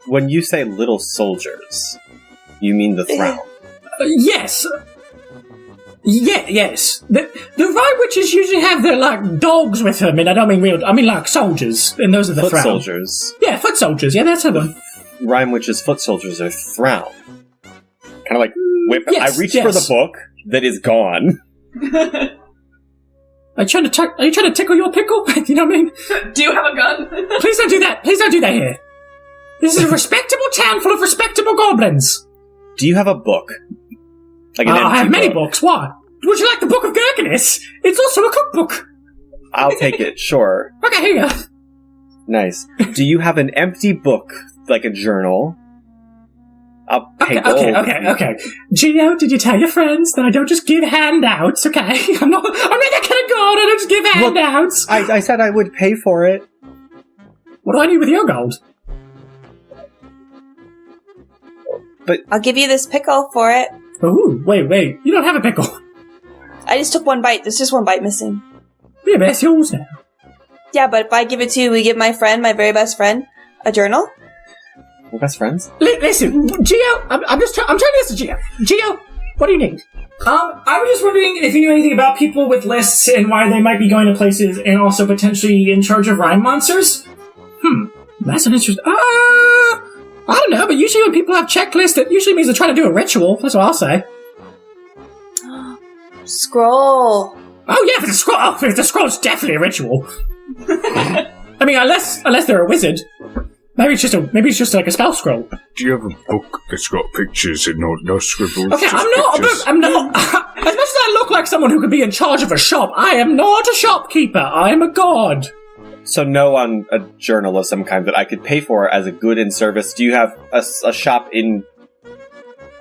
when you say little soldiers, you mean the Thawg? Yes. Yes. The rhyme witches usually have their, like, dogs with them, and I don't mean real... I mean, like, soldiers, and those are the Foot Thawg. soldiers. Yeah, foot soldiers. Yeah, that's the one. Rhyme witches' foot soldiers are Thawg. Kind of like, whip. Yes, I reach for the book that is gone. Are you trying to tickle your pickle? You know what I mean? Do you have a gun? Please don't do that. Please don't do that here. This is a respectable town full of respectable goblins. Do you have a book? Like an I have empty many book? books. What? Would you like the Book of Gherkiness? It's also a cookbook. I'll take it, sure. Okay, here you go. Nice. Do you have an empty book, like a journal? I'll pay gold. Okay. Gio, did you tell your friends that I don't just give handouts, okay? I'm not that kind of god, I don't just give handouts. I said I would pay for it. What do I need with your gold? But I'll give you this pickle for it. Ooh, wait. You don't have a pickle. I just took one bite. There's just one bite missing. Yeah, but it's yours now. Yeah, but if I give it to you, we give my very best friend, a journal. we're best friends. Listen, Gio, I'm trying to listen, Gio. Gio, what do you need? I was just wondering if you knew anything about people with lists and why they might be going to places and also potentially in charge of rhyme monsters. That's an interesting... I don't know, but usually when people have checklists, that usually means they're trying to do a ritual. That's what I'll say. Scroll. Oh yeah, if it's a scroll, if the scroll's definitely a ritual. I mean, unless they're a wizard. Maybe it's just like a spell scroll. Do you have a book that's got pictures and no scribbles? Okay, I'm not. As much as I look like someone who could be in charge of a shop, I am not a shopkeeper. I am a god. So no on a journal of some kind that I could pay for as a good in service. Do you have a shop in...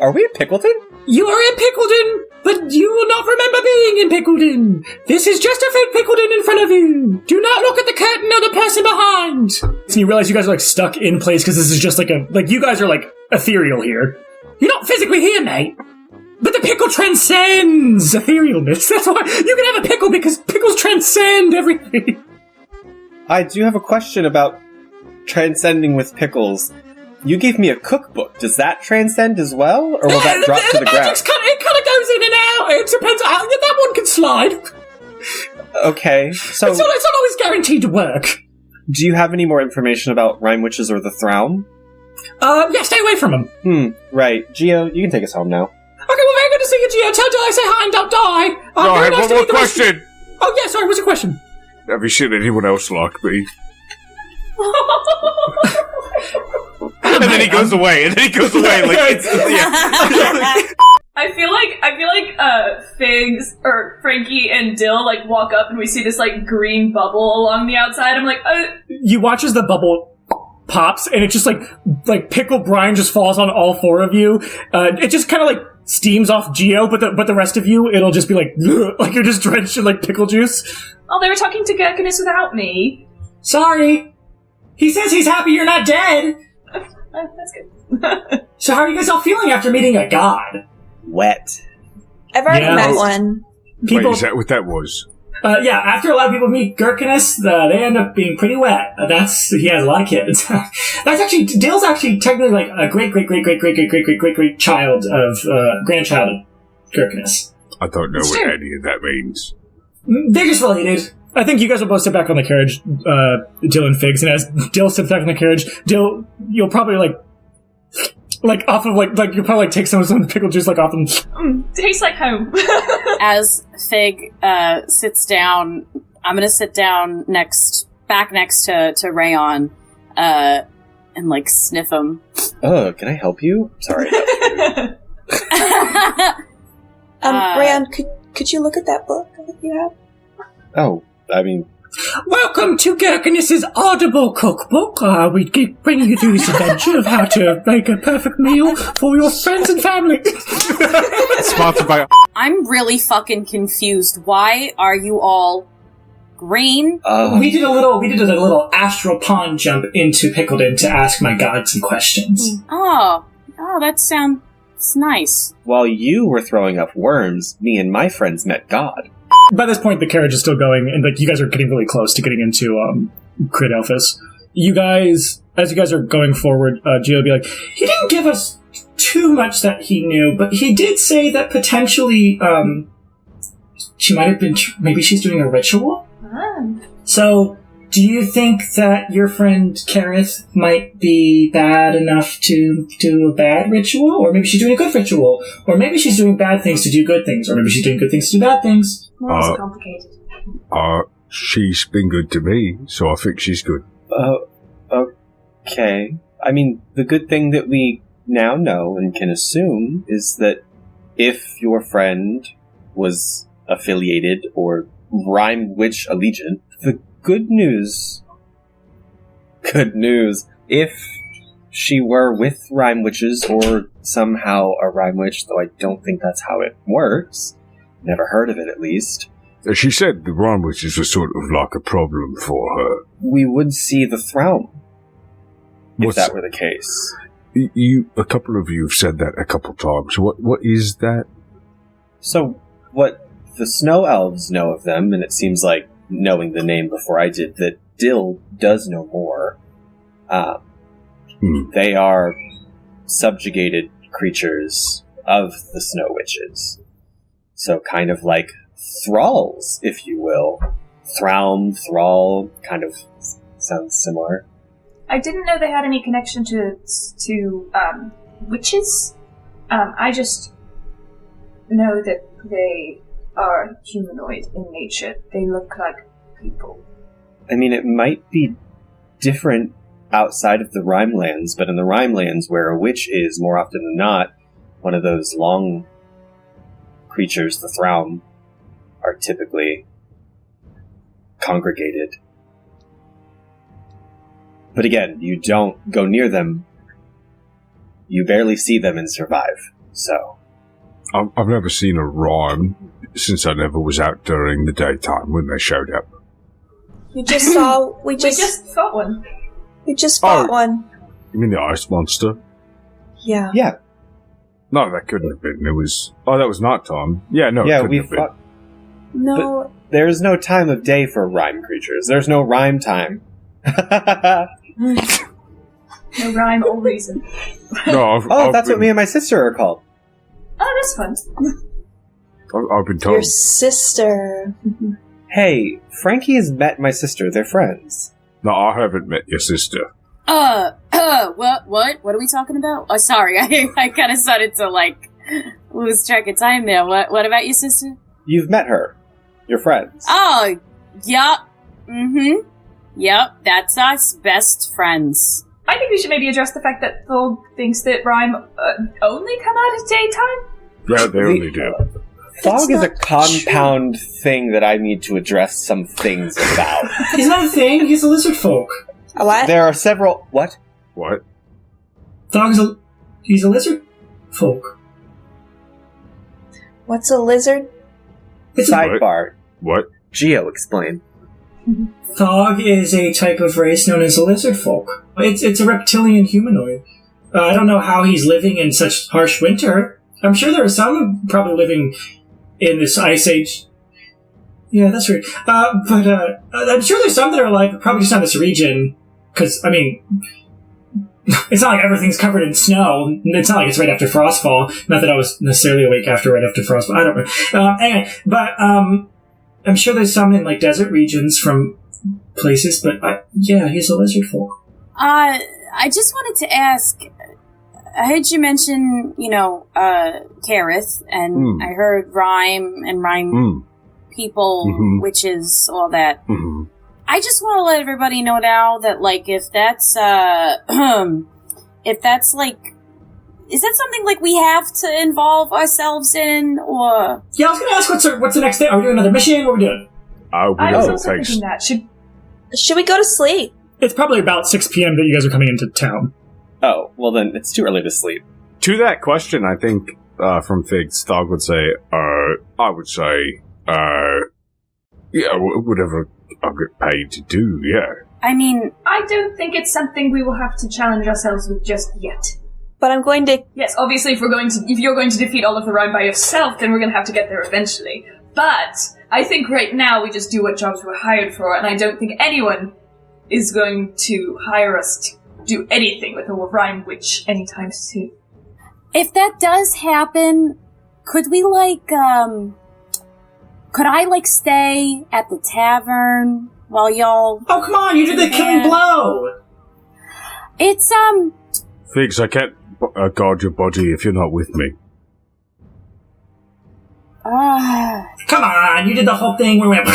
Are we in Pickleton? You are in Pickleton, but you will not remember being in Pickleton. This is just a fake Pickleton in front of you. Do not look at the curtain or the person behind. And you realize you guys are like stuck in place because this is just like you guys are like ethereal here. You're not physically here, mate. But the pickle transcends etherealness. That's why you can have a pickle because pickles transcend everything. I do have a question about transcending with pickles. You gave me a cookbook. Does that transcend as well? Or will that drop to the ground? It kind of goes in and out. It depends. That one can slide. Okay, so... It's not always guaranteed to work. Do you have any more information about Rhyme Witches or the Thawg? Yeah, stay away from them. Right. Gio, you can take us home now. Okay, well, very good to see you, Gio. Tell Jill I say hi and don't die. No, I have one more question. Oh, yeah, sorry, what's your question? Have you seen anyone else like me? And then he goes away. Like it's, yeah. I feel like Figs or Frankie and Dill like walk up and we see this like green bubble along the outside. I'm like, You watch as the bubble pops and it just like pickle brine just falls on all four of you. It just kind of like steams off Gio, but the rest of you, it'll just be like you're just drenched in like pickle juice. oh, they were talking to Gherkiness without me. Sorry. He says he's happy you're not dead. That's good. So how are you guys all feeling after meeting a god? Wet. I've already met one. Wait, is that what that was? Yeah, after a lot of people meet Gherkiness, they end up being pretty wet. He has a lot of kids. Dale's actually technically like a great child of, grandchild of Gherkiness. I don't know what any of that means. They're just related. I think you guys will both sit back on the carriage, Dill and Figs, and as Dill sits back on the carriage, Dill, you'll probably Like off of like you probably take some of the pickle juice like off them. Tastes like home. As Fig sits down, I'm gonna sit down back next to Rayon, and like sniff him. Oh, can I help you? Sorry. Rayan, could you look at that book that you have? Oh, I mean, Welcome to Gherkiness's Audible Cookbook. We keep bringing you through this adventure of how to make a perfect meal for your friends and family. Sponsored by... I'm really fucking confused. Why are you all green? We did a little astral pond jump into Pickledon to ask my god some questions. Oh, that sounds nice. while you were throwing up worms, me and my friends met God. By this point, the carriage is still going, and like you guys are getting really close to getting into Crit Elphus. You guys, as you guys are going forward, Gio will be like, he didn't give us too much that he knew, but he did say that potentially she might have been, maybe she's doing a ritual? So, do you think that your friend Karith might be bad enough to do a bad ritual? Or maybe she's doing a good ritual? Or maybe she's doing bad things to do good things? Or maybe she's doing good things to do bad things? Well, it's complicated. She's been good to me, so I think she's good. Okay. I mean, the good thing that we now know and can assume is that if your friend was affiliated or Rhyme Witch allegiant, the good news, if she were with Rhyme Witches or somehow a Rhyme Witch, though I don't think that's how it works. Never heard of it, at least. She said the Rhyme Witches were sort of like a problem for her. We would see the throne if What's- that were the case. A couple of you have said that a couple times. What is that? So, what the Snow Elves know of them, and it seems like knowing the name before I did, that Dill does know more. They are subjugated creatures of the Snow Witches. So kind of like thralls, if you will. Thraum, thrall, kind of sounds similar. I didn't know they had any connection to witches. I just know that they are humanoid in nature. They look like people. I mean, it might be different outside of the Rhyme Lands, but in the Rhyme Lands, where a witch is, more often than not, one of those long creatures, the Thraum, are typically congregated. But again, you don't go near them. You barely see them and survive, so... I've never seen a rhyme since I never was out during the daytime when they showed up. We just saw. We We just just fought one. fought one. You mean the ice monster? Yeah. Yeah, No, that couldn't have been. It was... Oh, that was nighttime. Yeah, no, it yeah, couldn't we have been. fought... No. There's no time of day for rhyme creatures. There's no rhyme time. No rhyme or reason. No, That's what me and my sister are called. Oh, that's fun. I've been told. Your sister. Hey, Frankie has met my sister. They're friends. No, I haven't met your sister. What? What are we talking about? Oh, sorry, I kind of started to, like, lose track of time there. What about your sister? You've met her. You're friends. Oh, yup. Mm-hmm. Yep, that's us, best friends. I think we should maybe address the fact that Thawg thinks that rhyme only come out at daytime. Yeah, they only do. Thawg is a not compound thing that I need to address some things about. He's not a thing, he's a lizard folk. A what? There are several... What? What? He's a lizard folk. What's a lizard? It's a, Sidebar. What? Geo, explain. Thawg is a type of race known as a lizard folk. It's a reptilian humanoid. I don't know how he's living in such harsh winter. I'm sure there are some probably living in this ice age. Yeah, that's weird. But I'm sure there's some that are like probably just not this region. Because, I mean, it's not like everything's covered in snow. It's not like it's right after Frostfall. Not that I was necessarily awake right after Frostfall. I don't know. Anyway, but I'm sure there's some in like desert regions from places. But yeah, he's a lizard folk. I just wanted to ask, I heard you mention, Karith, and I heard rhyme people, witches, all that. Mm-hmm. I just want to let everybody know now that, like, if that's, is that something, like, we have to involve ourselves in, or? Yeah, I was gonna ask what's the next day? Are we doing another mission? What are we doing? I was also thinking that. Should we go to sleep? It's probably about 6 p.m. that you guys are coming into town. Oh, well then, it's too early to sleep. To that question, I think, from Figs, Thawg would say, I would say, yeah, whatever I get paid to do, yeah. I mean, I don't think it's something we will have to challenge ourselves with just yet. But I'm going to... Yes, obviously if you're going to defeat all of the Rhyme by yourself, then we're going to have to get there eventually. But I think right now we just do what jobs we're hired for, and I don't think anyone is going to hire us to do anything with a Rhyme witch anytime soon. if that does happen, could we, could I, stay at the tavern while y'all... Oh, come on, you did the killing blow! It's, Figs, I can't guard your body if you're not with me. Come on, you did the whole thing where we went...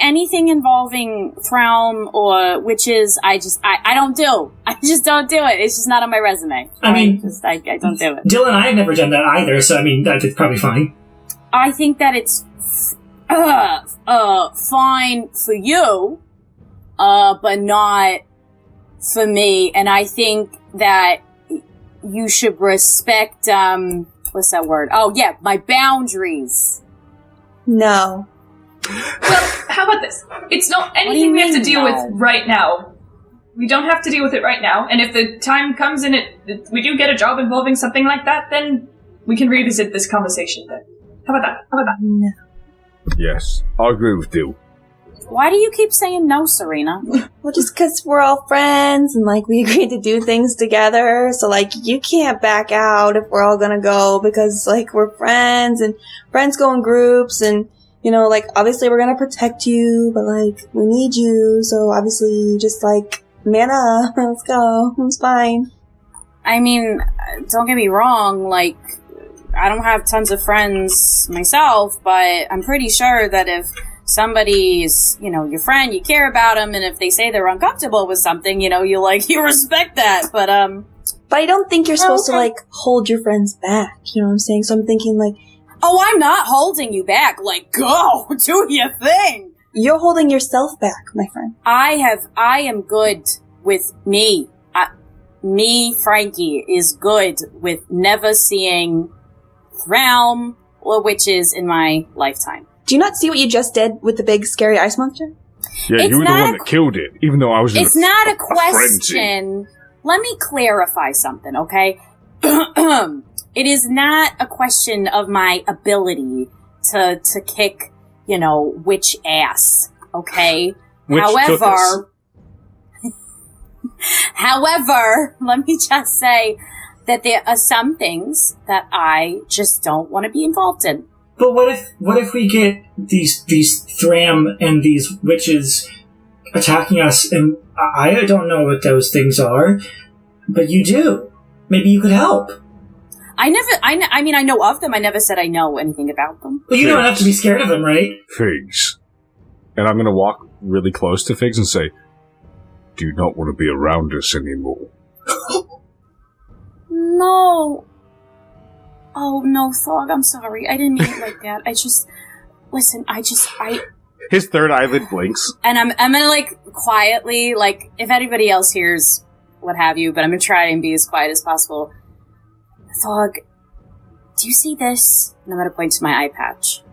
anything involving Thraum or witches, I don't do. I just don't do it. It's just not on my resume. I don't do it. Dylan and I have never done that either, so that's probably fine. I think that it's, fine for you, but not for me, and I think that you should respect, what's that word? Oh, yeah, my boundaries. No. Well, how about this? It's not anything we have to deal with right now. We don't have to deal with it right now, and if the time comes and we do get a job involving something like that, then we can revisit this conversation then. How about that? No. Yes, I agree with you. Why do you keep saying no, Serena? Well, just because we're all friends and, we agreed to do things together. So, you can't back out if we're all gonna go because, we're friends and friends go in groups and, obviously we're gonna protect you, but, we need you. So, obviously, just, man up. Let's go. It's fine. I mean, don't get me wrong, I don't have tons of friends myself, but I'm pretty sure that if somebody's, your friend, you care about them, and if they say they're uncomfortable with something, you respect that, but I don't think you're supposed to, hold your friends back, you know what I'm saying? So I'm thinking, oh, I'm not holding you back, go, do your thing! You're holding yourself back, my friend. I am good with me. Me, Frankie, is good with never seeing Thraum or witches in my lifetime. Do you not see what you just did with the big scary ice monster? Yeah, you were the one that killed it, even though I was in It's not a question. Let me clarify something, okay? It is not a question of my ability to kick, witch ass, okay? However, let me just say that there are some things that I just don't want to be involved in. But what if we get these Thram and these witches attacking us, and I don't know what those things are, but you do. Maybe you could help. I know of them. I never said I know anything about them. But you don't have to be scared of them, right? Figs. And I'm gonna walk really close to Figs and say, do you not want to be around us anymore? No. Oh, no, Thawg, I'm sorry. I didn't mean it like that. Listen, His third eyelid blinks. And I'm gonna, quietly, if anybody else hears what have you, but I'm gonna try and be as quiet as possible. Thawg, do you see this? And I'm gonna point to my eye patch.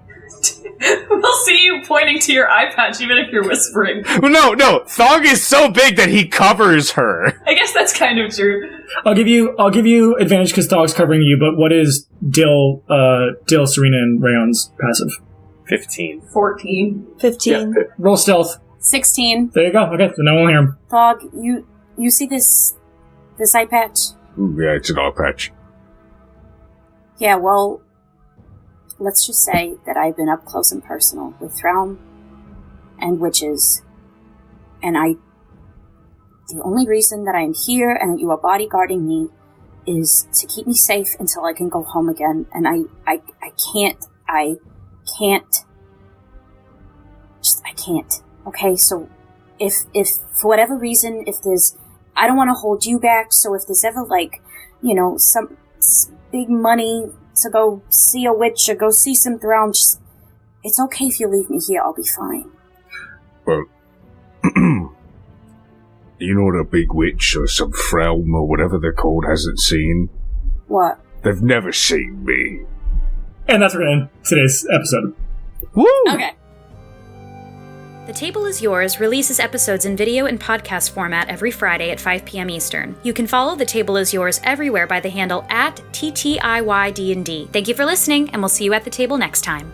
We'll see you pointing to your eye patch, even if you're whispering. No, Thawg is so big that he covers her. I guess that's kind of true. I'll give you advantage because Thawg's covering you, but what is Dill, Serena, and Rayon's passive? 15. 14. 15. Yeah. Roll stealth. 16. There you go. Okay, so no one will hear him. Thawg, you see this eye patch? Yeah, it's an eye patch. Yeah, well, let's just say that I've been up close and personal with Thraum and witches, and I The only reason that I'm here and that you are bodyguarding me is to keep me safe until I can go home again. And I can't. I can't. Okay, so if for whatever reason, I don't want to hold you back, so if there's ever, some big money to go see a witch or go see some thrones, it's okay if you leave me here, I'll be fine. Well, you know what a big witch or some Frelm or whatever they're called hasn't seen? What? They've never seen me. And that's where we're going to end today's episode. Woo! Okay. The Table is Yours releases episodes in video and podcast format every Friday at 5 p.m. Eastern. You can follow The Table is Yours everywhere by the handle @TTIYDND. Thank you for listening, and we'll see you at the table next time.